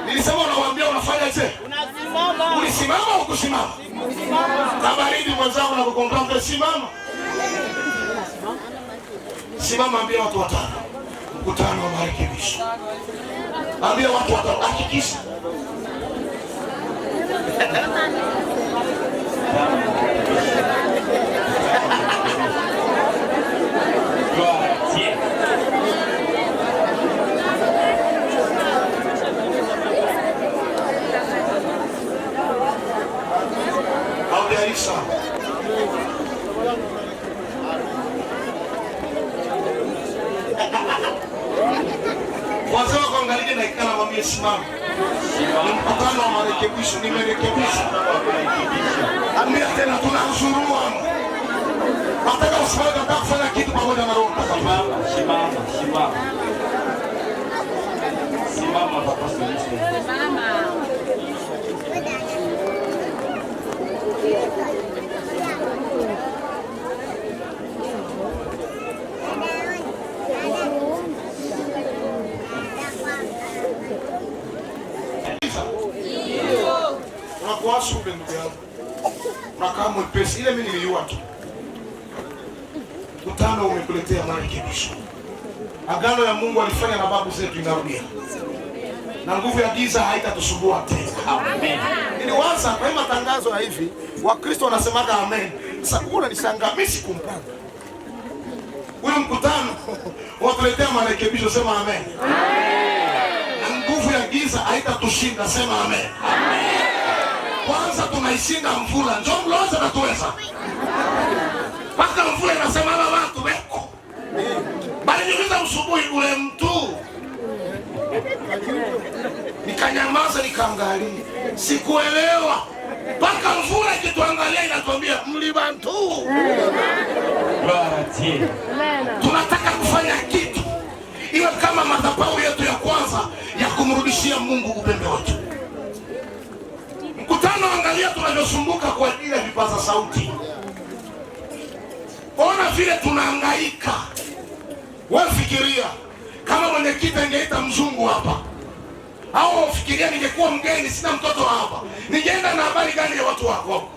Nilisema unawaambia unafanya je? Unasimama. Ulisimama au kusimama? Kusimama. Baridi mwenzangu na kukongambe simama. Simama, ambia watu watano. Mkutano wa marekebisho. Ambia watu watano, hakikisha. Isa. Wazee wakaangalia na ikana mwambie simama. Mkutano wa marekebisho, nimerekebisha. Ambia tena tunazurua. Nataka usimame nataka kufanya kitu pamoja na Roho Mtakatifu. Simama. Simama papa sisi. Simama. Unakuasu ndugu yangu. Unakaa mwepesi. Ile mimi niliua tu. Mkutano umekuletea marekebisho. Agano ya Mungu alifanya na babu zetu inarudia. Na nguvu ya giza haitatusumbua tena. Amen. Niliwaza kwa matangazo ya hivi, Wakristo wanasemaga amen. Sasa unanishangaa mimi sikumpanga. Ule mkutano watuletea marekebisho, sema amen. Amen. Na nguvu ya giza haitatushinda, sema amen. Amen. Kwanza tunaishinda mvula, njoo mloza na tuweza. Paka mvula inasema na watu weko. Bali niuliza usubuhi ule mtu. Nikanyamaza nikaangalia. Sikuelewa. Paka mvula ikituangalia inatuambia mlibantu. Tunataka kufanya kitu iwe kama madhabahu yetu ya kwanza ya kumrudishia Mungu upendo wetu. Mkutano, angalia tunavyosumbuka kwa ajili ya vipaza sauti. Ona vile tunahangaika. Wewe fikiria kama mwenyekiti angeita mzungu hapa. Au fikiria ningekuwa mgeni, sina mtoto hapa. Ningeenda na habari gani ya watu wako?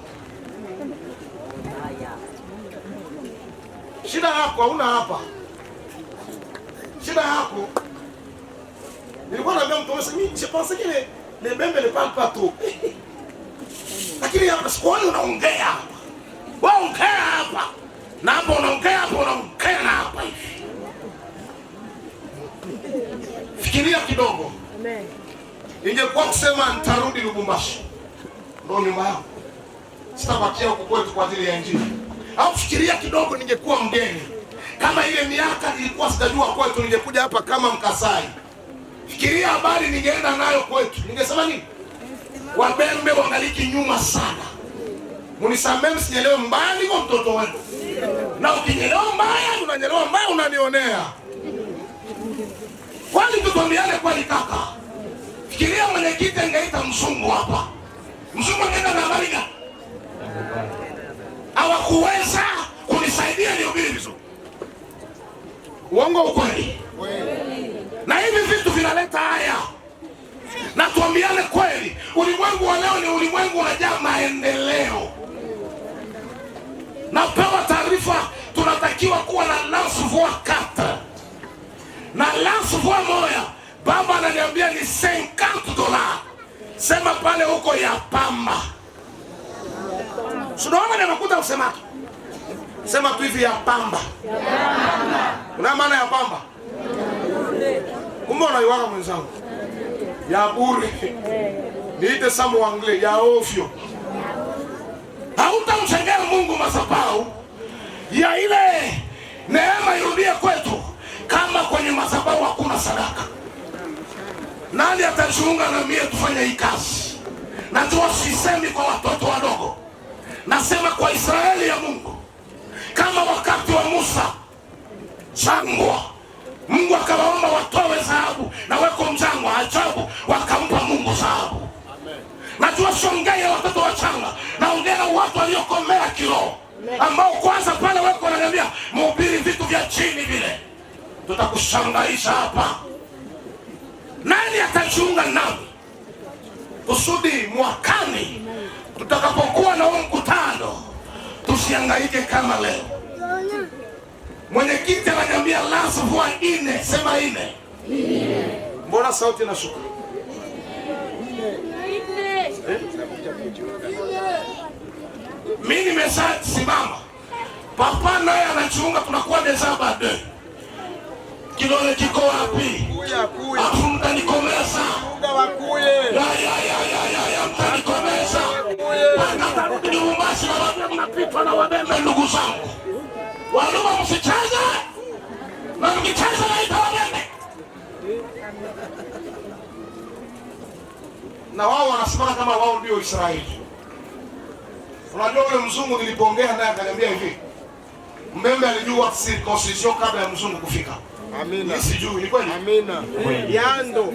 Shida yako hauna hapa. Shida yako. Nilikuwa naambia mtu mimi je pense que les bembe ne parlent pas trop. Lakini hapa sikuoni unaongea hapa. Wewe ongea hapa. Na hapo unaongea, hapo unaongea na hapa hivi. Fikiria kidogo. Amen. Ingekuwa kusema nitarudi Lubumbashi, ndio nyumba yangu, sitabakia huko kwetu kwa ajili ya Injili. Au fikiria kidogo, ningekuwa mgeni, kama ile miaka nilikuwa sijajua kwetu, ningekuja hapa kama Mkasai. Fikiria habari ningeenda nayo kwetu, ningesema nini? Wabembe wangaliki nyuma sana. Munisamehe msinyelewe mbaya, niko mtoto wenu. Na ukinyelewa mbaya, unanyelewa mbaya, unanionea. Kwani tutombiane kweli kaka? Fikiria mwenyekiti angeita mzungu hapa. Mzungu angeenda na habari gani? Hawakuweza kunisaidia nihubiri vizuri. Uongo ukweli? Na hivi vitu vinaleta haya. Na tuambiane kweli, ulimwengu wa leo ni ulimwengu unajaa maendeleo. Napewa taarifa tunatakiwa kuwa na lance-voix 4. Na lance-voix moja, baba ananiambia ni $50. Sema pale huko ya pamba. Sunaona ni makuta usema. Sema tu hivi ya pamba. Una maana ya pamba? Kumbe unaiwaga mwenzangu. Ya bure. Niite samu wangle ya ovyo. Hautamshangaa Mungu madhabahu ya ile neema irudie kwetu kama kwenye madhabahu hakuna sadaka. Nani atajiunga na mie tufanye hii kazi? Najua sisemi kwa watoto wadogo, nasema kwa Israeli ya Mungu. Kama wakati wa Musa jangwa, Mungu akawaomba watoe dhahabu na weko mjangwa, ajabu wakampa Mungu dhahabu. Najua siongea watoto wachanga, naongea watu waliokomea kiroho, ambao kwanza pale weko wananiambia mhubiri vitu vya chini vile. Tutakushangaisha hapa. Nani atajiunga nami kusudi mwakani tutakapokuwa na mkutano tusihangaike kama leo? Mwenyekiti ananiambia lance-voix 4. Sema 4. Mbona sauti inashuka? Mimi nimesimama, papa naye anajiunga, tunakuwa dezaba 2. Kidole kiko wapi? Afu mtanikomeza. Ya mtanikomeza. Natarudi Lubumbashi na wabembe mnapitwa na wabembe ndugu zangu. Waluma msicheze. Na mkicheza naita wabembe. Na wao wanasimama kama wao ndio Israeli. Unajua yule mzungu nilipoongea naye akaniambia hivi, mbembe alijua circumcision kabla ya mzungu kufika. Amina. Sijui ni kweli? Amina. Yando.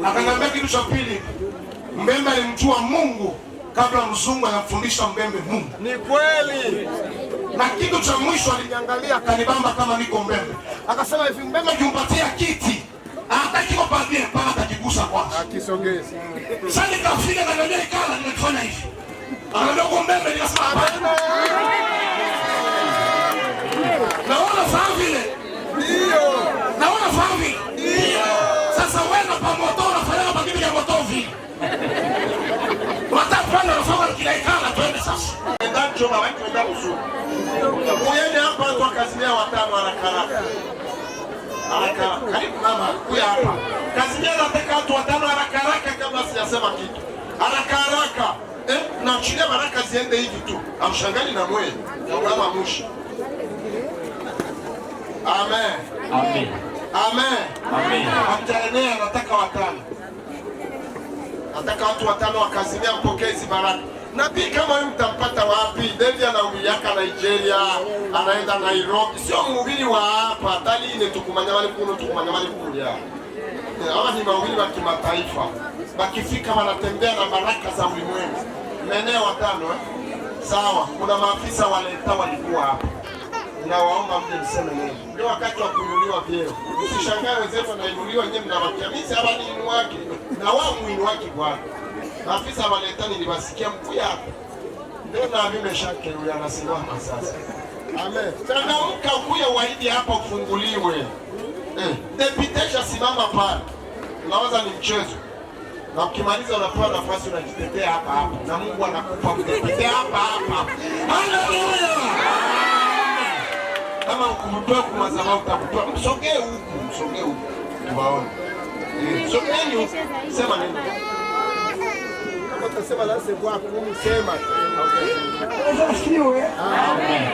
Akaniambia kitu cha pili, mbembe alimjua Mungu kabla mzungu anamfundisha mbembe Mungu. Ni kweli. Na kitu cha mwisho aliniangalia akanibamba kama niko mbembe. Akasema hivi, mbembe akimpatia kiti, hataki kupatia mpaka atakigusa kwanza. Akisogeza. Sasa nikafika na ndio ikala nimefanya hivi. Anaambia kwa mbembe nikasema hapana. Naona fahamu vile. Ndio. Naona fahamu vile. Ndio. Sasa wewe na pamoto unafanya bagini ya moto vile. Watapanda unafanya kila ikala twende sasa. Ndio choma watu ndio uzuri. Uende hapa kwa kazi ya watano haraka haraka. Haraka. Karibu mama, kuja hapa. Kazi ya nataka watu watano haraka haraka kabla sijasema kitu. Haraka haraka. Na chilia baraka ziende hivi tu. Amshangali na mwe. Kama mushi. Amen. Amen. Amen. Amen. Mtaenea nataka watano. Nataka watu watano wakazimia mpokee hizi baraka. Nabii kama wewe mtampata wapi? David anaumiliaka Nigeria, anaenda Nairobi. Sio mhubiri wa hapa, tali ile tukumanyamani kulia. Hawa ni mahubiri wa kimataifa. Wakifika wanatembea na baraka za ulimwengu. Maeneo watano Sawa, kuna maafisa waleta walikuwa hapa. Na waomba mje mseme nini. Ndio wakati wa kuinuliwa vyeo. Usishangae wenzetu wanainuliwa nyewe mnawakia. Mimi hapa ni inua wake. Na wao muinu wake kwa. Maafisa waleta niliwasikia mkuu hapa. Ndio na mimi shake huyu anasimama sasa. Amen. Changamka ukuya uahidi hapa ufunguliwe. Deputation simama pale. Unawaza ni mchezo. Na ukimaliza unapewa nafasi unajitetea hapa hapa. Na Mungu anakupa kutetea hapa hapa. Haleluya! Takutoa kwa madhabahu, takutoa. Msogee huku. Tuwaone. Sogeeni huku. Sema neno. Kama utasema la c'est quoi kumi sema. Asifiwe. Amen.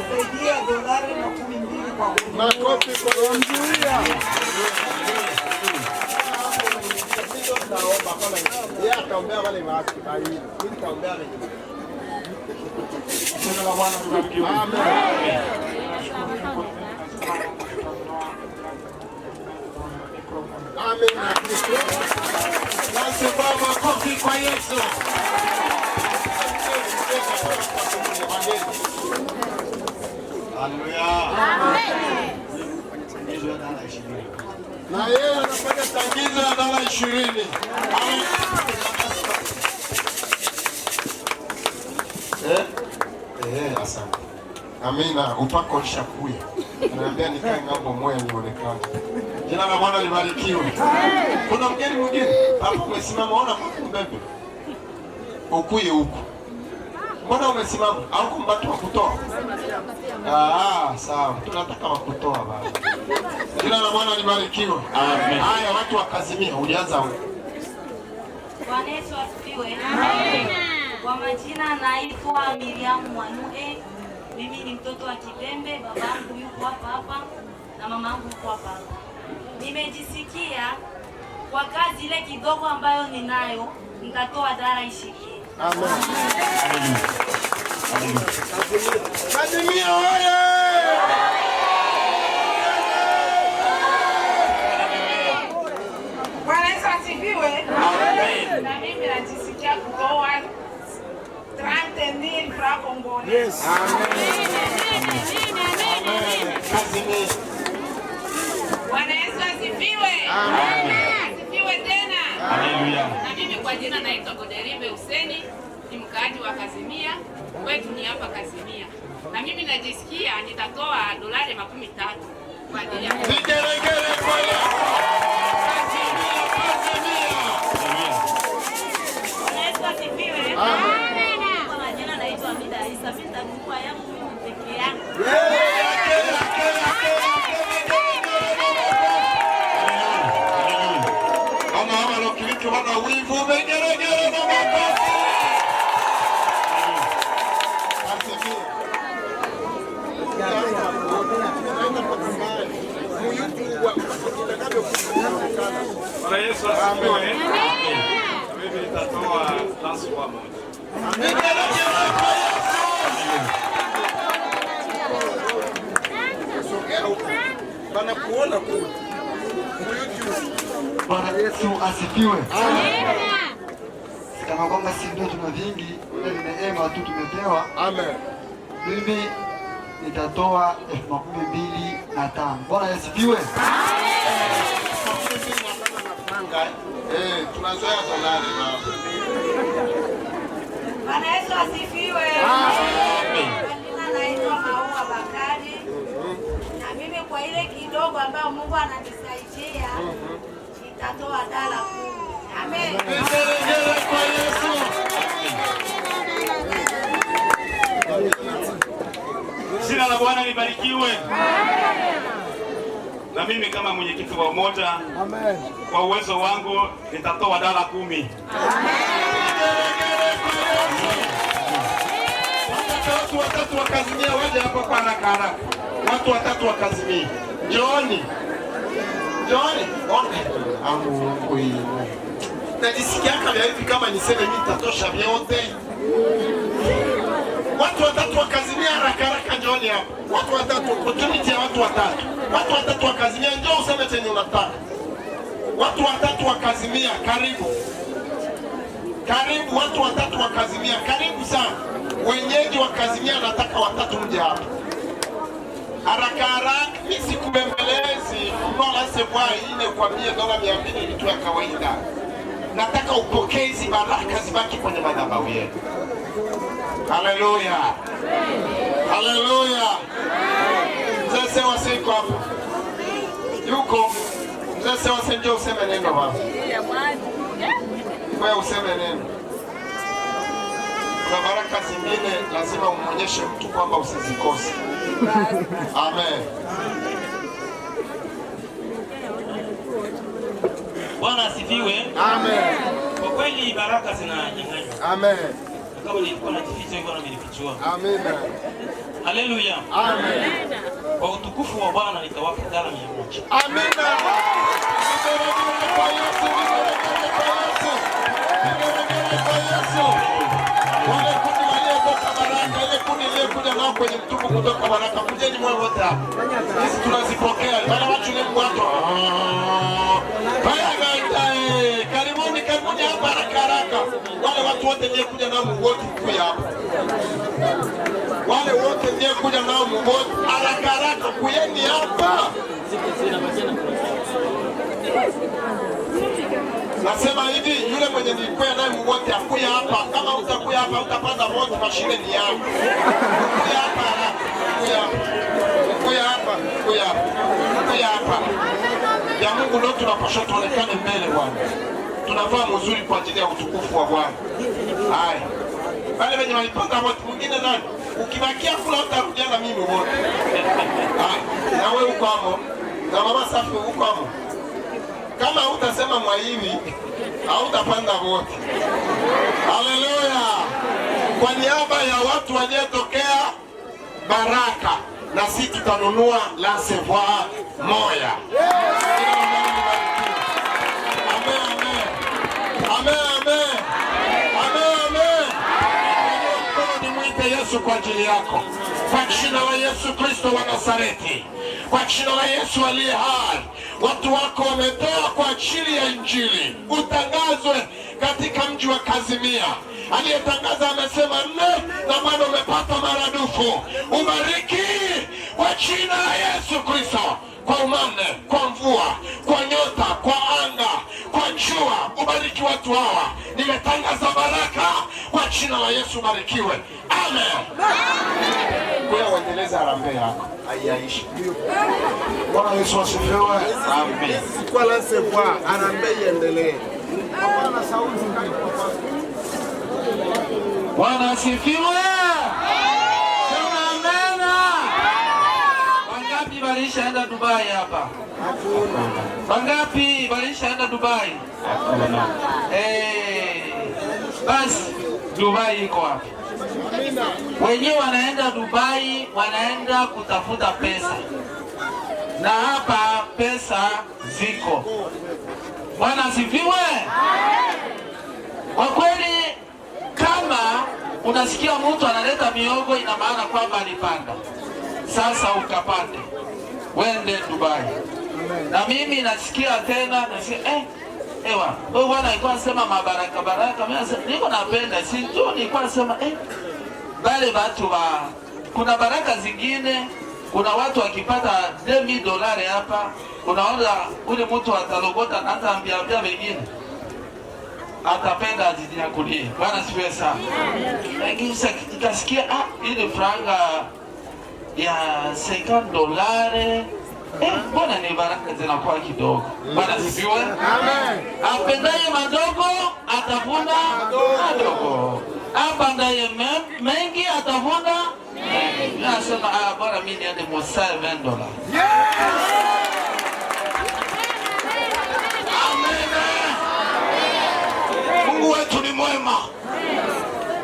Saidia dolari na 12 kwa Makofi kwa Haleluya. Yeye ataombea wale watu bali mimi nitaombea wale. Jina la Bwana libarikiwe. Amen. Amen. Basi baba, makofi kwa Yesu. Haleluya. Na yeye anafanya Tangizo ya dola 20. Asante. Amina, upako ulishakuya. Ananiambia nikae ng'ambo moja nionekane. Jina la Bwana libarikiwe. Kuna mgeni mwingine hapo umesimama, ona mbebe. Ukuye huku. Mbona umesimama? Au kumbatu wa kutoa? Sawa. Tunataka wa kutoa baba. Jina la Bwana libarikiwe. Amen. Haya, watu wakazimia, ulianza wewe. Bwana Yesu asifiwe. Amen. Kwa majina naitwa Miriam Mwanue. Mimi ni mtoto wa Kibembe, babangu yuko hapa na mamangu yuko hapa. Nimejisikia kwa kazi ile kidogo ambayo ninayo, nitatoa dara 20. Amen. Kazimia oye! Bwana Yesu asifiwe. Amen. Na mimi najisikia kutoa 30,000 francs congolais. Yes. Amen. Kazimia. Bwana Yesu asifiwe. Amen. Asifiwe tena. Haleluya. Na mimi kwa jina naitwa Goderibe Huseni, ni mkaaji wa Kazimia. Kwetu ni hapa Kazimia. Na mimi najisikia nitatoa dolari 13 kwa ajili ya Vigeregere kwa Yesu. Kazimia. Bwana Yesu asifiwe. Amen. Kwa majina naitwa Amida Isa. Mimi nitanunua yangu mimi peke yangu. Mama lokilicho wana wivu vigeregere na makofi. Bwana Yesu asifiwe. Amen. Mimi nitatoa transfer moja. Bana kuona kule. Bwana Yesu asifiwe. Amen. Kama kwamba si ndio tuna vingi, ile ni neema tu tumepewa. Amen. Mimi nitatoa 25,000. Bwana Yesu asifiwe. Tunazoea dolari baba. Bwana Yesu asifiwe. Amen. Jina naitwa Maua Bakari. Na mimi kwa ile kidogo ambayo Mungu ananisaidia, nitatoa dala 10. Amen. Vigeregere kwa Yesu. Jina la Bwana libarikiwe. Na mimi kama mwenyekiti wa umoja, Amen. kwa uwezo wangu nitatoa dala 10. Watu watatu wakazimia, waje hapa kwa haraka. Watu watatu wakazimia. Njooni. Najisikia kama hivi kama niseme mimi nitatosha vyote. Watu watatu wakazimia haraka, njooni hapa. Watu watatu, opportunity ya watu watatu. Watu watatu wakazimia, njoo useme chenye unataka. Watu watatu wakazimia, karibu. Watu watatu wakazimia, karibu sana. Wenyeji wakazimia, nataka watatu mje hapa. Haraka, mimi sikubembelezi. Unaona sebwa ile kwa $200 ni kitu ya kawaida. Nataka upokee hizi baraka zibaki kwenye madhabahu yetu. Haleluya. Haleluya. Mzee Sewa siko hapo. Yuko. Mzee Sewa njoo useme neno baba. Wewe useme neno. kuna baraka zingine lazima umwonyeshe mtu kwamba usizikose. Amen. Bwana asifiwe. Amen. Kwa kweli baraka zinanyang'anywa. Amen. Kama nilikuwa najificha hivyo na nilifichwa. Amen. Haleluya. Amen. Kwa utukufu wa Bwana nitawapa $100. Amen. Kwa Yesu. Wale kundi waliotoka baraka, ile kundi ilikuja nao kwenye mtupu kutoka baraka, kujeni mwe wote hapa. Sisi tunazipokea. Wale watu ni watu. Karibuni hapa haraka. Wale watu wote ndio kuja nao mgoti kuja hapa. Wale wote ndio kuja nao mgoti haraka kuyeni hapa. Nasema hivi, yule mwenye nilikuwa naye mgoti akuya hapa. Kama utakuya hapa utapanda moto, mashine ni yako. Kuya hapa. Kuya hapa. Ya Mungu ndio tunapaswa tuonekane mbele Bwana. Tunavaa mzuri kwa ajili ya utukufu wa Bwana. Haya. Wale wenye walipanda moto mwingine nani? Ukibakia kula utarudia na mimi wote. Na wewe uko hapo. Na mama safi uko hapo. Kama hutasema mwahivi, hautapanda moto. Haleluya. Kwa niaba ya watu waliotokea baraka, na sisi tutanunua la sevoir moya. Amen. Nimwite Yesu kwa ajili yako. Kwa jina la Yesu Kristo wa Nazareti. Kwa jina la Yesu aliye hai. Watu wako wametoa kwa ajili ya Injili. Utangazwe katika mji wa Kazimia. Aliyetangaza amesema 4 na Bwana umepata maradufu. Ubariki kwa jina la Yesu Kristo. Kwa umande, kwa mvua, kwa nyota, kwa anga, kwa jua, ubariki watu hawa. Nimetangaza baraka kwa jina la Yesu, barikiwe. Amen. Kwa uendeleza harambee yako. Haiaishi. Bwana Yesu asifiwe. Amen. Kwa la sevoir, harambee iendelee. Bwana sauti kali kwa Bwana asifiwe. Wangapi walishaenda Dubai hapa? Wangapi walishaenda Dubai? Basi Dubai iko wapi? Wenyewe wanaenda Dubai, wanaenda kutafuta pesa. Na hapa pesa ziko. Bwana asifiwe. Kwa kweli kama unasikia mtu analeta miogo, ina maana kwamba alipanda. Sasa ukapande, wende Dubai. Na mimi nasikia tena, ewa, wewe bwana alikuwa anasema baraka, mimi niko napenda, sijui nilikuwa nasema bale watu kuna baraka zingine, kuna watu wakipata $2,000 hapa, unaona ule mtu atalogota na ataambia wengine. Atapenda ajinyakulie. Bwana sifiwe sana. Lakini ikasikia ile franga ya $50, mbona ni baraka zinakuwa kidogo. Bwana sifiwe. Amen. Apendaye madogo atavuna madogo. Apandaye mengi atavuna mengi. Nasema bora mimi niende mosale $20. Mungu wetu ni mwema.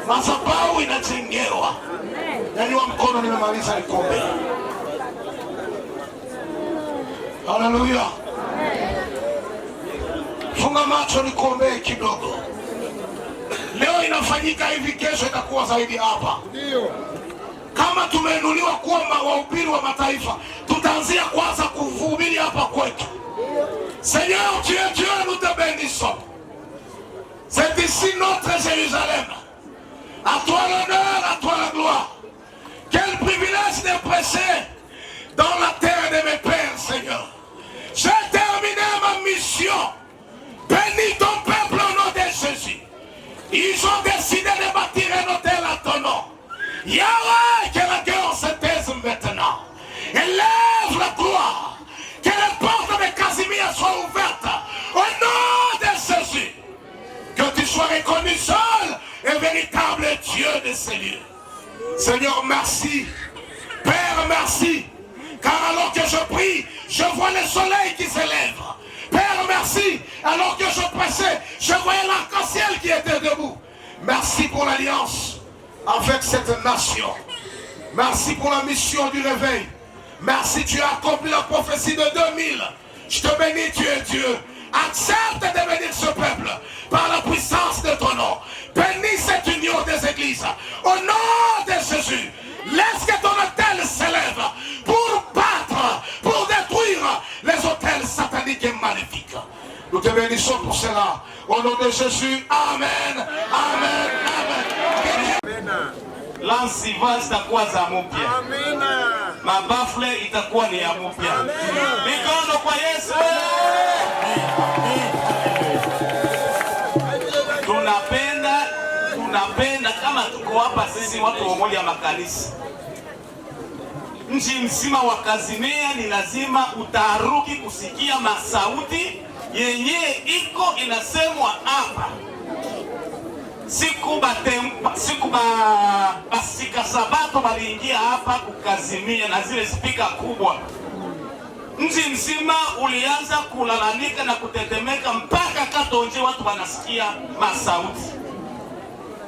Madhabahu inajengewa. Nyanyua mkono, nimemaliza nikombe. Haleluya. Funga macho nikuombee kidogo. Leo inafanyika hivi, kesho itakuwa zaidi hapa. Ndio. Kama tumeinuliwa kuwa wahubiri wa mataifa, tutaanzia kwanza kuhubiri hapa kwetu. Seigneur, tu es Dieu, nous te bénissons. C'est ici notre Jérusalem. À toi l'honneur, à toi la gloire. Quel privilège de prêcher dans la terre de mes pères, Seigneur. J'ai terminé ma mission. Bénis ton peuple au nom de Jésus. Ils ont décidé de bâtir un hôtel à ton nom. Yahweh, que la guerre se taise maintenant. Élève la gloire. Que les portes de Casimir soient ouvertes au nom de Jésus. Que tu sois reconnu seul et véritable Dieu de ces lieux. Seigneur, merci. Père, merci. Car alors que je prie, je vois le soleil qui s'élève. Père, merci. Alors que je prêchais, je voyais l'arc-en-ciel qui était debout. Merci pour l'alliance avec cette nation. Merci pour la mission du réveil. Merci, tu as accompli la prophétie de 2000. Je te bénis, tu es Dieu. Accepte de bénir ce peuple par la puissance de ton nom. Bénis cette union des églises. Au nom de Jésus, laisse que ton autel s'élève pour battre, pour détruire les autels sataniques et maléfiques. Nous te bénissons pour cela. Au nom de Jésus, amen, amen, amen. Lansiva zitakuwa za mupya. Mabafle itakuwa ni ya mupya. Mikono kwa Yesu. Tunapenda kama tuko hapa sisi watu wa moja makanisa. Nchi mzima wa Kazimia ni lazima utaharuki kusikia masauti yenye iko inasemwa hapa. Siku basika sabato waliingia hapa kukazimia na zile spika kubwa. Mji mzima ulianza kulalamika na kutetemeka mpaka Katonje watu wanasikia masauti.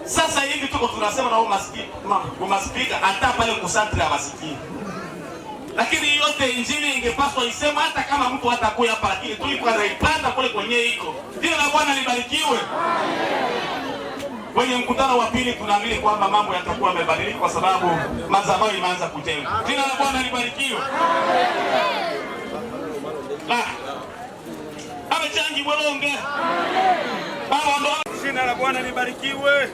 Sasa hivi tuko tunasema na maspika hata pale kusantri ya masikini. Lakini yote injili ingepaswa isema hata kama mtu hatakuya hapa, lakini tulikuwa tunaipata kule kwenye iko. Jina la Bwana libarikiwe. Kwenye mkutano wa pili tunaamini kwamba mambo yatakuwa yamebadilika kwa sababu madhabahu imeanza kujengwa. Jina la Bwana libarikiwe. Amechangi Bolonge. Baba ndo jina la Bwana libarikiwe.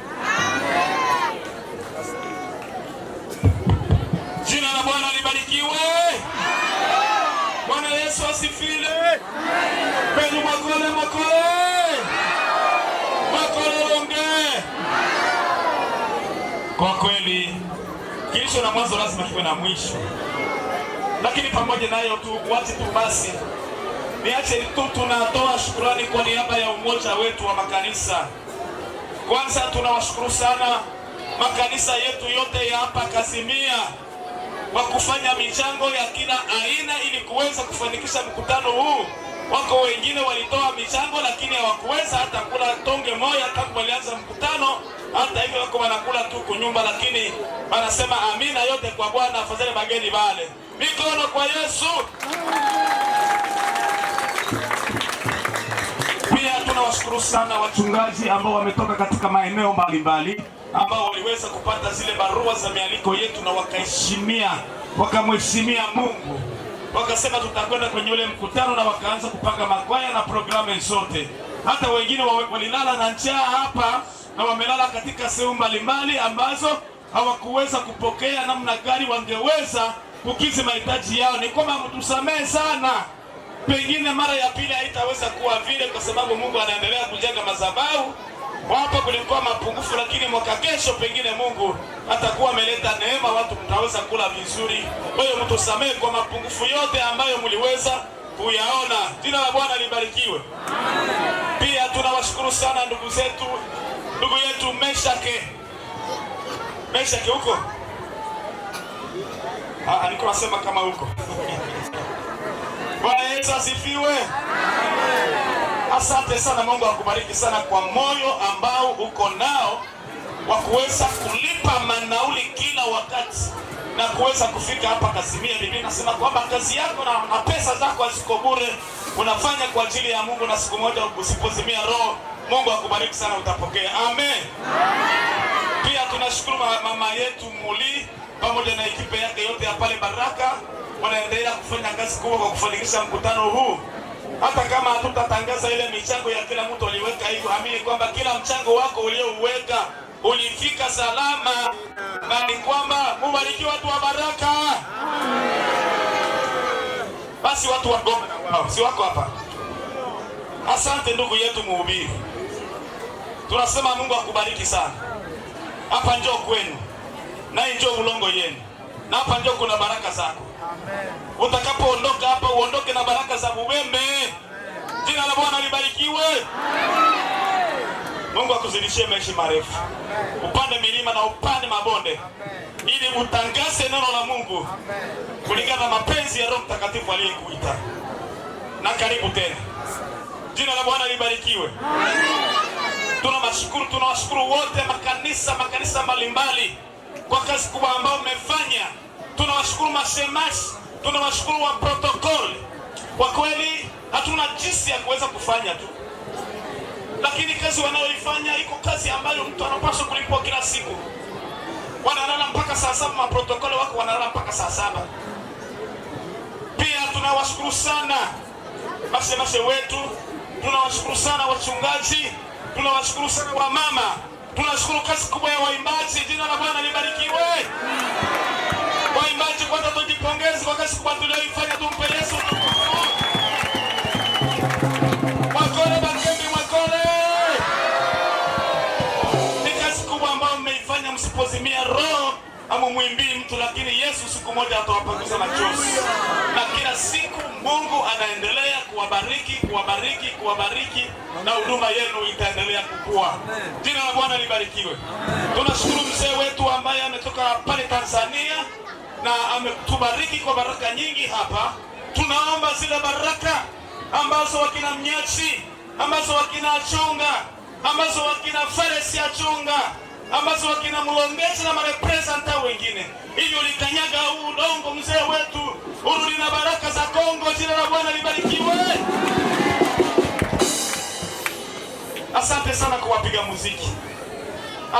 Jina la Bwana libarikiwe. Bwana Yesu asifiwe. Penu makole makole. Kwa kweli kilicho na mwanzo lazima kiwe na mwisho, lakini pamoja nayo tu wacha tu basi niache tu tunatoa shukrani kwa niaba ya umoja wetu wa makanisa. Kwanza tunawashukuru sana makanisa yetu yote ya hapa Kazimia kwa kufanya michango ya kila aina ili kuweza kufanikisha mkutano huu. Wako wengine walitoa michango lakini hawakuweza hata kula tonge moja tangu walianza mkutano. Hata hivyo wako wanakula tu kunyumba, lakini wanasema amina yote kwa Bwana, afadhali mageni bale. Mikono kwa Yesu. Pia tunawashukuru sana wachungaji ambao wametoka katika maeneo mbalimbali ambao waliweza kupata zile barua za mialiko yetu na wakaheshimia, wakamheshimia Mungu. Wakasema tutakwenda kwenye ule mkutano na wakaanza kupanga makwaya na programu zote. Hata wengine walilala na njaa hapa na wamelala katika sehemu mbalimbali ambazo hawakuweza kupokea namna gani wangeweza kukizi mahitaji yao. Ni kwamba mtusamehe sana. Pengine mara ya pili haitaweza kuwa vile kwa sababu Mungu anaendelea kujenga madhabahu. Hapa kulikuwa mapungufu, lakini mwaka kesho pengine Mungu atakuwa ameleta neema, watu mtaweza kula vizuri. Kwa hiyo mtusamehe kwa mapungufu yote ambayo mliweza kuyaona. Jina la Bwana libarikiwe. Pia tunawashukuru sana ndugu yetu Meshake huko. Alikuwa nasema kama huko. Bwana Yesu asifiwe. Asante sana, Mungu akubariki sana kwa moyo ambao uko nao wa kuweza kulipa manauli kila wakati na kuweza kufika hapa Kazimia. Biblia inasema kwamba kazi yako na pesa zako haziko bure, unafanya kwa ajili ya Mungu na siku moja usipozimia roho. Mungu akubariki sana, utapokea. Amen. Pia tunashukuru mama yetu Muli pamoja na ekipe yake yote ya pale Baraka, wanaendelea kufanya kazi kubwa kwa kufanikisha mkutano huu. Hata kama hatutatangaza ile michango ya kila mtu aliweka hivyo, amini kwamba kila mchango wako uliouweka ulifika salama, na ni kwamba mubariki watu wa Baraka. Basi watu wa Goma si wako hapa. Asante ndugu yetu mhubiri. Tunasema Mungu akubariki sana. Hapa njoo kwenu. Na njoo ulongo yenu. Na hapa njoo kuna baraka zako. Amen. Utakapoondoka hapa uondoke na baraka za Bubembe. Jina la Bwana libarikiwe. Amen. Mungu akuzidishie maisha marefu, upande milima na upande mabonde, ili utangaze neno la Mungu kulingana na mapenzi ya Roho Mtakatifu aliyekuita. Na karibu tena. Jina la Bwana libarikiwe. Tunawashukuru wote makanisa mbalimbali kwa kazi kubwa ambayo mmefanya. Tunawashukuru mashemasi, tunawashukuru wa protokoli. Kwa kweli hatuna jinsi ya kuweza kufanya tu, lakini kazi wanayoifanya iko kazi ambayo mtu anapaswa kulipwa kila siku. Wanalala mpaka saa 7, maprotokoli wako wanalala mpaka saa 7. Pia tunawashukuru sana mashemasi wetu, tunawashukuru sana wachungaji, tunawashukuru sana wamama, tunashukuru kazi kubwa ya waimbaji. Jina la Bwana libarikiwe. Waimbaji kwanza tujipongeze kwa kazi kubwa tuliyoifanya, tumpe Yesu. Wakole bakembi wakole. Ni kazi kubwa ambayo mmeifanya, msipozimia roho amumwimbii mtu, lakini Yesu siku moja atawapanguza machozi. Na kila siku Mungu anaendelea kuwabariki na huduma yenu itaendelea kukua. Jina la Bwana libarikiwe. Tunashukuru mzee wetu ambaye ametoka pale Tanzania na ametubariki kwa baraka nyingi hapa. Tunaomba zile baraka ambazo wakina Mnyachi, ambazo wakina Achonga, ambazo wakina Faresi Achonga, ambazo wakina Mlongezi na marepresenta wengine, ili ulikanyaga huu udongo mzee wetu, urudi na baraka za Kongo. Jina la Bwana libarikiwe. Asante sana kwa wapiga muziki.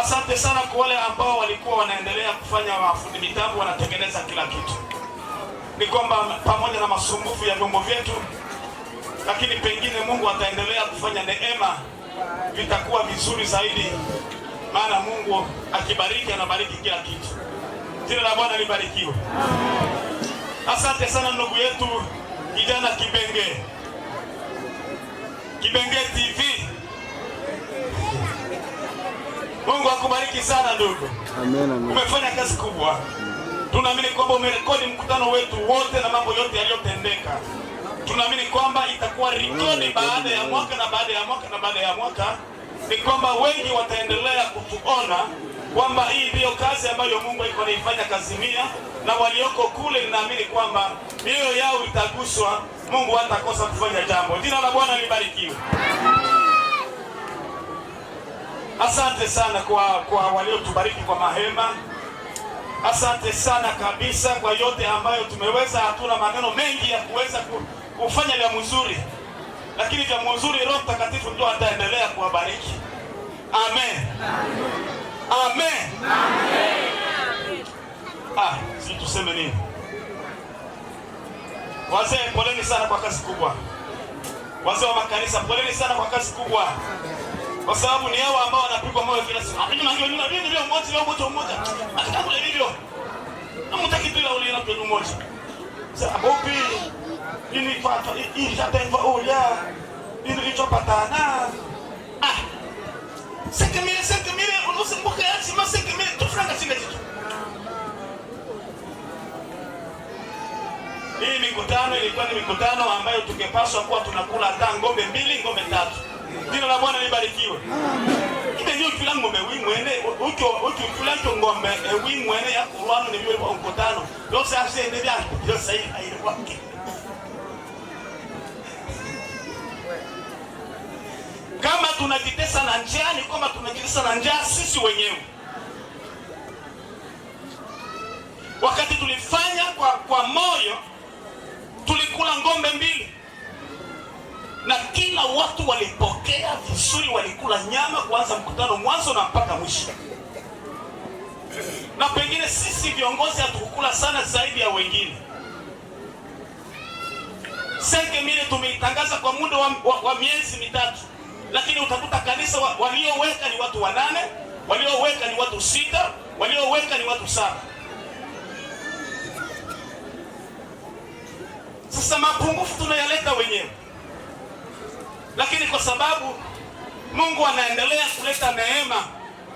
Asante sana kwa wale ambao walikuwa wanaendelea kufanya, mafundi mitambo wanatengeneza kila kitu. Ni kwamba pamoja na masumbufu ya vyombo vyetu, lakini pengine Mungu ataendelea kufanya neema, vitakuwa vizuri zaidi, maana Mungu akibariki anabariki kila kitu. Jina la Bwana libarikiwe. Asante sana ndugu yetu kijana Kibenge TV. Mungu akubariki sana ndugu. Amen. Umefanya kazi kubwa. Tunaamini kwamba umerekodi mkutano wetu wote na mambo yote yaliyotendeka. Tunaamini kwamba itakuwa rekodi baada ya mwaka na baada ya mwaka na baada ya mwaka. Ni kwamba wengi wataendelea kutuona kwamba hii ndiyo kazi ambayo Mungu alikuwa anaifanya Kazimia, na walioko kule ninaamini kwamba mioyo yao itaguswa. Mungu hatakosa kufanya jambo. Jina la Bwana libarikiwe. Asante sana kwa waliotubariki kwa mahema. Asante sana kabisa kwa yote ambayo tumeweza. Hatuna maneno mengi ya kuweza kufanya vya mzuri, lakini vya mzuri Roho Mtakatifu ndio ataendelea kuwabariki. Amen. Amen. Si tuseme nini? Wazee, poleni sana kwa kazi kubwa. Wazee wa makanisa, poleni sana kwa kazi kubwa, kwa sababu ni hao ambao wanapigwa moyo kila siku. Mimi nangio nina nini leo mmoja. Atakabula hivyo. Namtaki bila ule na pendo mmoja. Sasa bopi ini pata hii jataiva olia. Ndio lichopatana. Sekemile unosimbuka yachi masekemile tufranga singa jitu. Hii mikutano ilikuwa ni mikutano ambayo tungepaswa kuwa tunakula hata ngombe 2, ngombe 3. Jina la Bwana libarikiwe. Ile ndio kila ngombe wimwene ukikula hiyo ngombe wimwene ya kurwano ni vile kwa mkutano. Ndio sasa ndio bia ndio sasa haikuwa. Kama tunajitesa na njaa, ni kwamba tunajitesa na njaa sisi wenyewe. Wakati tulifanya kwa moyo, tulikula ngombe 2. Na kila watu walipokea vizuri, walikula nyama kuanza mkutano mwanzo na mpaka mwisho. Na pengine sisi viongozi hatukukula sana zaidi ya wengine. 5,000 tumeitangaza kwa muda wa miezi 3. Lakini utakuta kanisa walioweka ni watu 8, walioweka ni watu 6, walioweka ni watu 7. Sasa mapungufu tunayaleta wenyewe. Lakini kwa sababu Mungu anaendelea kuleta neema,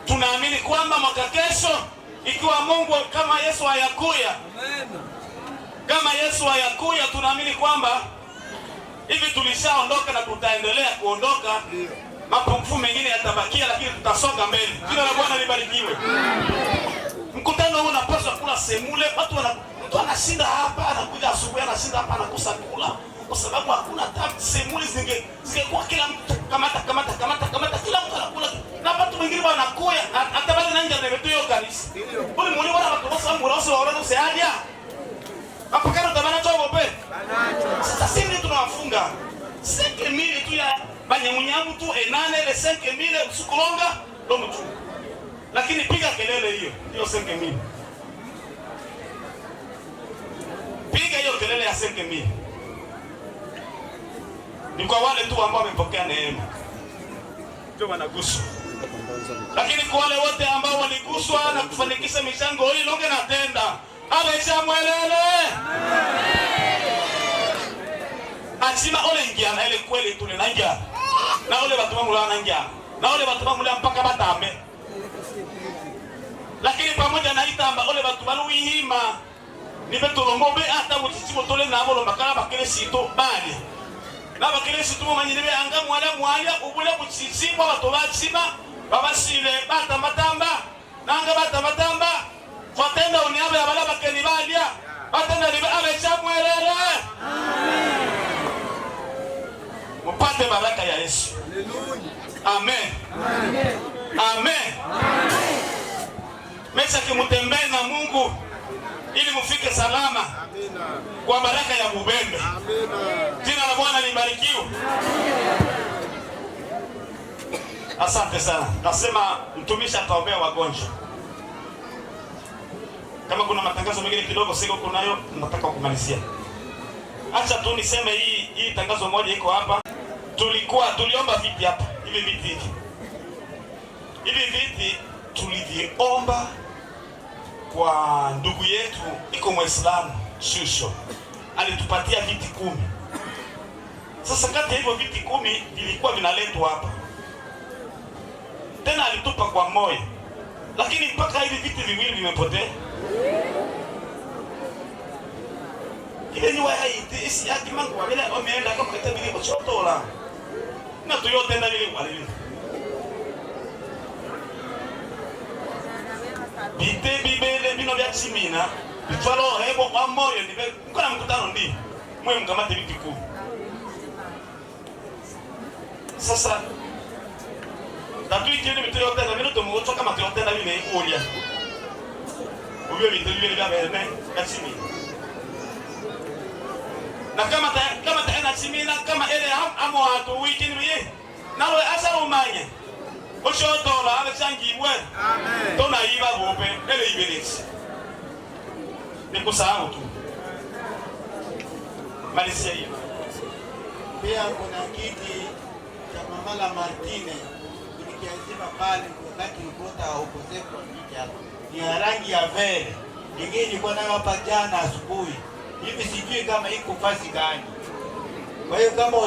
tunaamini kwamba mwaka kesho, ikiwa Mungu kama Yesu hayakuya, tunaamini kwamba hivi tulishaondoka na tutaendelea kuondoka. mapungufu mengine yatabakia, lakini tutasonga mbele. Jina la Bwana libarikiwe. Mkutano huu unapaswa kula semule. Mtu anashinda hapa, anakuja asubuhi, anashinda hapa, anakosa kula kwa sababu hakuna semule. Zingekuwa kila mtu kamata kila mtu anakula, na watu wengine wanakuya hata bali na nje na hiyo kanisa. Bali mwoni wana watu wasa waona useadia hapa kana tabana tu bope. Sasa sisi tunawafunga 5,000 tu ya banyamunyamu tu enane ile 5,000 usukulonga ndo mtu. Lakini piga kelele hiyo 5,000. Piga hiyo kelele ya 5,000. Ni kwa wale tu ambao wamepokea neema ndio wanaguswa. Lakini kwa wale wote ambao waliguswa na kufanikisha michango hii longe na tenda, amecha mwelele. Achima ole ingia na ile kweli tunaingia. Na ole watu wangu wanaingia. Na ole watu wangu mpaka batame. Lakini pamoja na itamba ole watu baluhima nibetolombobe hata mutisibo tole na abo makala bakele sito bali. Na bakele sito manyine anga mwala ubule kutsitsimba bato batsima babasile batamatamba nanga batamatamba fatenda uniaba ya bala bakeni balia batenda libe abecha mwelele. Mupate baraka ya Yesu. Amen. Amen. Amen. Mesa kimutembee na Mungu ili mufike salama kwa baraka ya Mubembe. Jina la Bwana libarikiwe. Asante sana. Nasema mtumishi ataombea wagonjwa. Kama kuna matangazo mengine kidogo siko kunayo, nataka kumalizia. Acha tu niseme hii tangazo moja iko hapa. Tuliomba viti hapa. Hivi viti tuliviomba kwa ndugu yetu iko Muislamu Shusho. Alitupatia viti 10. Sasa kati ya hivyo viti 10 vilikuwa vinaletwa hapa. Tena alitupa kwa moyo. Lakini mpaka hivi viti viwili vimepotea. Ile ni waya hii isi yake mangu wale wameenda kama kitabu ile chotola. Na tuyote ndani ile wale. Bite bibele bino vya chimina bitwalo hebo kwa moyo ndibe mkona mkutano ndi mwe mkamate viti 10. Sasa tatu ikini bityo tena minuto mwoto kama tuyotenda bile olia ubyo bityo bile vya bene kachimina na kama taena chimina kama ele amo watu wikini mye nawe asa umanye osho dola alexangiwe amen tona iba gope ele ibelezi nikusahau tu malisia hiyo. Pia kuna kiti cha Mama Martine tulikiazima pale wakati ukota ukosefu wa kiti hapo. Ni ya rangi ya vere. Nyingine ilikuwa nayo hapa jana asubuhi. Hivi sijui kama iko fasi gani. Kwa hiyo kama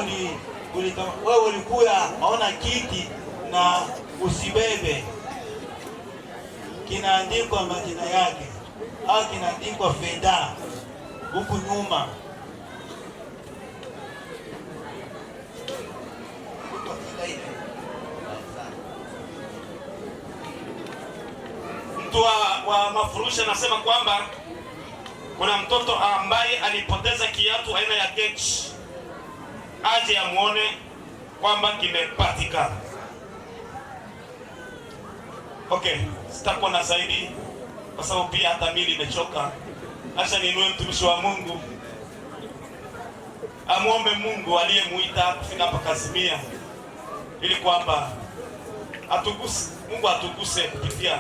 wewe ulikuwa maona kiti na usibebe kinaandikwa majina yake au kinaandikwa fedha huku nyuma. Mtu wa mafurusha anasema kwamba kuna mtoto ambaye alipoteza kiatu aina ya kechi, aje amuone kwamba kimepatikana. Okay, sitakuwa na zaidi kwa sababu pia hata mimi nimechoka. Acha niinue mtumishi wa Mungu amuombe Mungu aliyemuita kufika hapa Kazimia ili kwamba atuguse, Mungu atuguse kupitia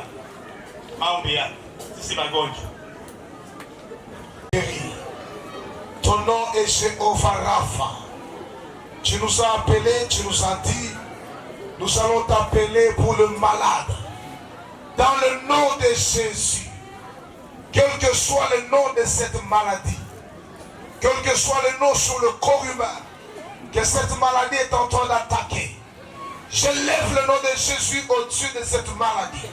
maombi yake sisi magonjwa. Ton nom est Jéhovah Rapha. Tu nous as appelés, tu nous as dit, nous allons t'appeler pour le malade. Dans le nom de Jésus, quel que soit le nom de cette maladie, quel que soit le nom sur le corps humain, que cette maladie est en train d'attaquer, je lève le nom de Jésus au-dessus de cette maladie.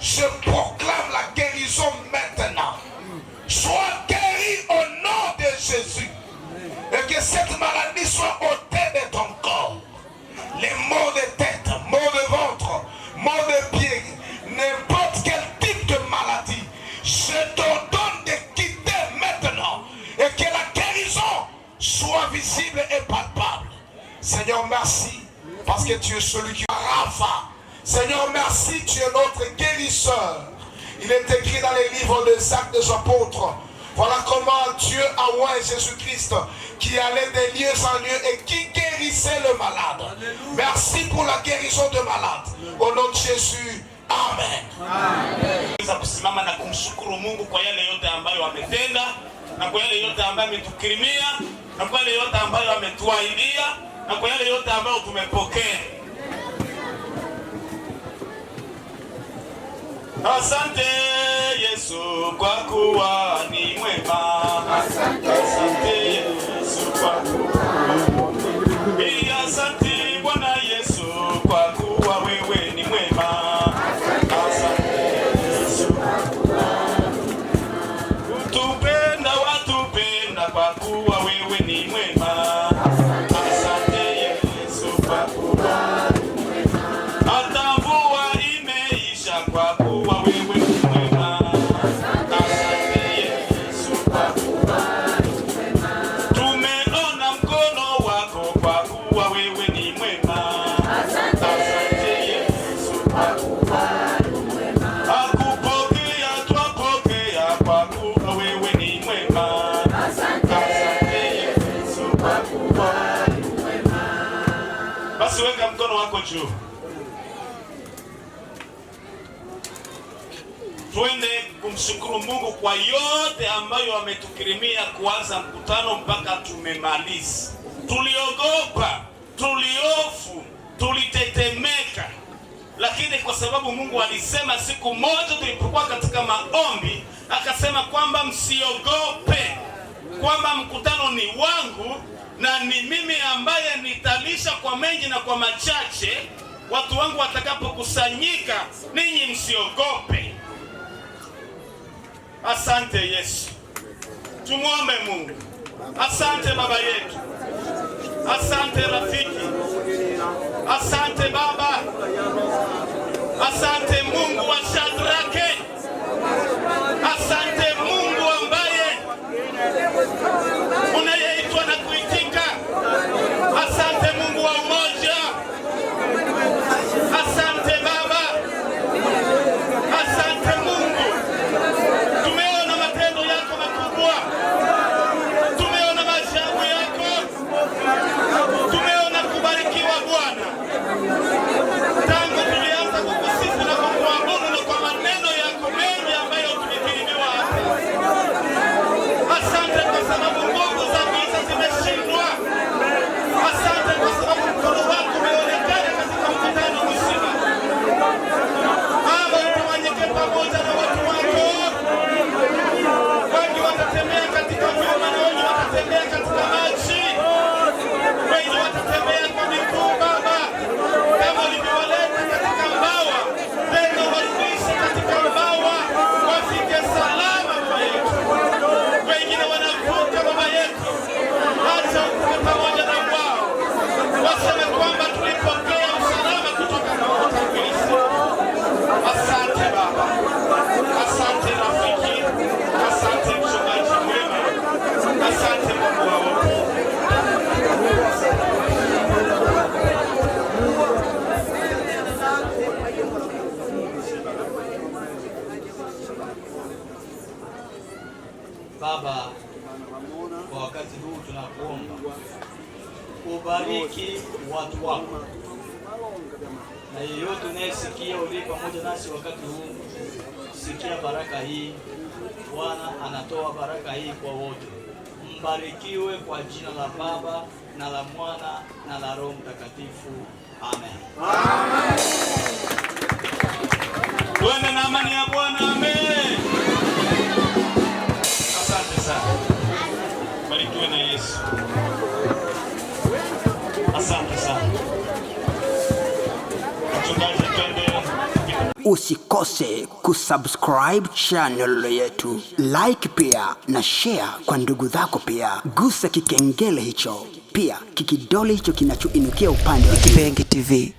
Je proclame la guérison maintenant. Sois guéri au nom de Jésus. Et que cette maladie soit ôtée de ton corps. Les maux de tête, parce que tu es celui qui Rapha. Seigneur, merci, tu es notre guérisseur. Il est écrit dans les livres des Actes des Apôtres. Voilà comment Dieu a oint Jésus-Christ qui allait des lieux en lieu et qui guérissait le malade. Merci pour la guérison de malades. Au nom de Jésus, amen. Kusimama na kumshukuru Mungu kwa yale yote ambayo ametenda na kwa yale yote ambayo ametukirimia na kwa yale yote ambayo ametuahidia na kwa yale yote ambayo tumepokea. Asante Yesu kwa kuwa ni mwema. Asante Yesu kwa kuwa asante Bwana Yesu kwa kuwa wewe ni mwema. Asante Yesu kwa kuwa utupenda watupenda kwa kuwa wewe ni mwema. Asante Yesu kwa kuwa hata mvua imeisha kwa kuwa wewe ni mwema. Asante Yesu kwa kuwa tumeona mkono wako kwa kuwa wewe ni mwema. Asante Yesu kwa kuwa akupokea twapokea kwa kuwa wewe ni mwema. Asante Yesu kwa kuwa basi weka mkono wako juu. Tuende kumshukuru Mungu kwa yote ambayo ametukirimia kuanza mkutano mpaka tumemaliza. Tuliogopa, tuliofu, tulitetemeka. Lakini kwa sababu Mungu alisema siku moja tulipokuwa katika maombi, akasema kwamba msiogope, kwamba mkutano ni wangu na ni mimi ambaye nitalisha kwa mengi na kwa machache. Watu wangu watakapokusanyika, ninyi msiogope. Asante Yesu. Tumuombe Mungu. Asante Baba yetu. Asante rafiki. Asante Baba. Asante Mungu wa Shadrake. Asante Mungu ambaye unayeitwa na kuitika. Asante Mungu wa umoja. Asante Baba. Asante Mungu. Tumeona matendo yako makubwa. Tumeona maajabu yako. Tumeona kubarikiwa Bwana. Tangu tulianza kukusifu na kukuabudu na kwa maneno yako mengi ambayo tumekirimiwa hapa. Asante kwa sababu nguvu za giza zimeshindwa. Asante kwa sababu mkono wako umeonekana katika mkutano mzima. Baba, utawanyike pamoja na watu wako. Wengi watatembea katika vyuma na wengi watatembea katika maji. Wengi watatembea kwa miguu Baba. Kama ulivyowaleta katika mbawa, tena warudishe katika mbawa, wafike salama Baba yetu. Wengine wanavuka Baba yetu, acha ukuwe pamoja na wao. Waseme kwamba tulipokea usalama kutoka kwa watangulizi. Asante Baba. Asante rafiki. Asante mchungaji mwema. Asante Mungu wa wote. Baba, kwa wakati huu tunakuomba ubariki watu wako, na yeyote unayesikia uliye pamoja nasi wakati huu, sikia baraka hii. Bwana anatoa baraka hii kwa wote. Mbarikiwe kwa jina la Baba na la Mwana na la Roho Mtakatifu. Amen. Amen. Tuende na amani ya Bwana. Amen. Asante sana. Barikiwe na Yesu. Asante sana. Mchungaji, twende. Usikose kusubscribe channel yetu, like pia na share kwa ndugu zako pia. Gusa kikengele hicho, pia kikidole hicho kinachoinukia upande wa Kipengi TV.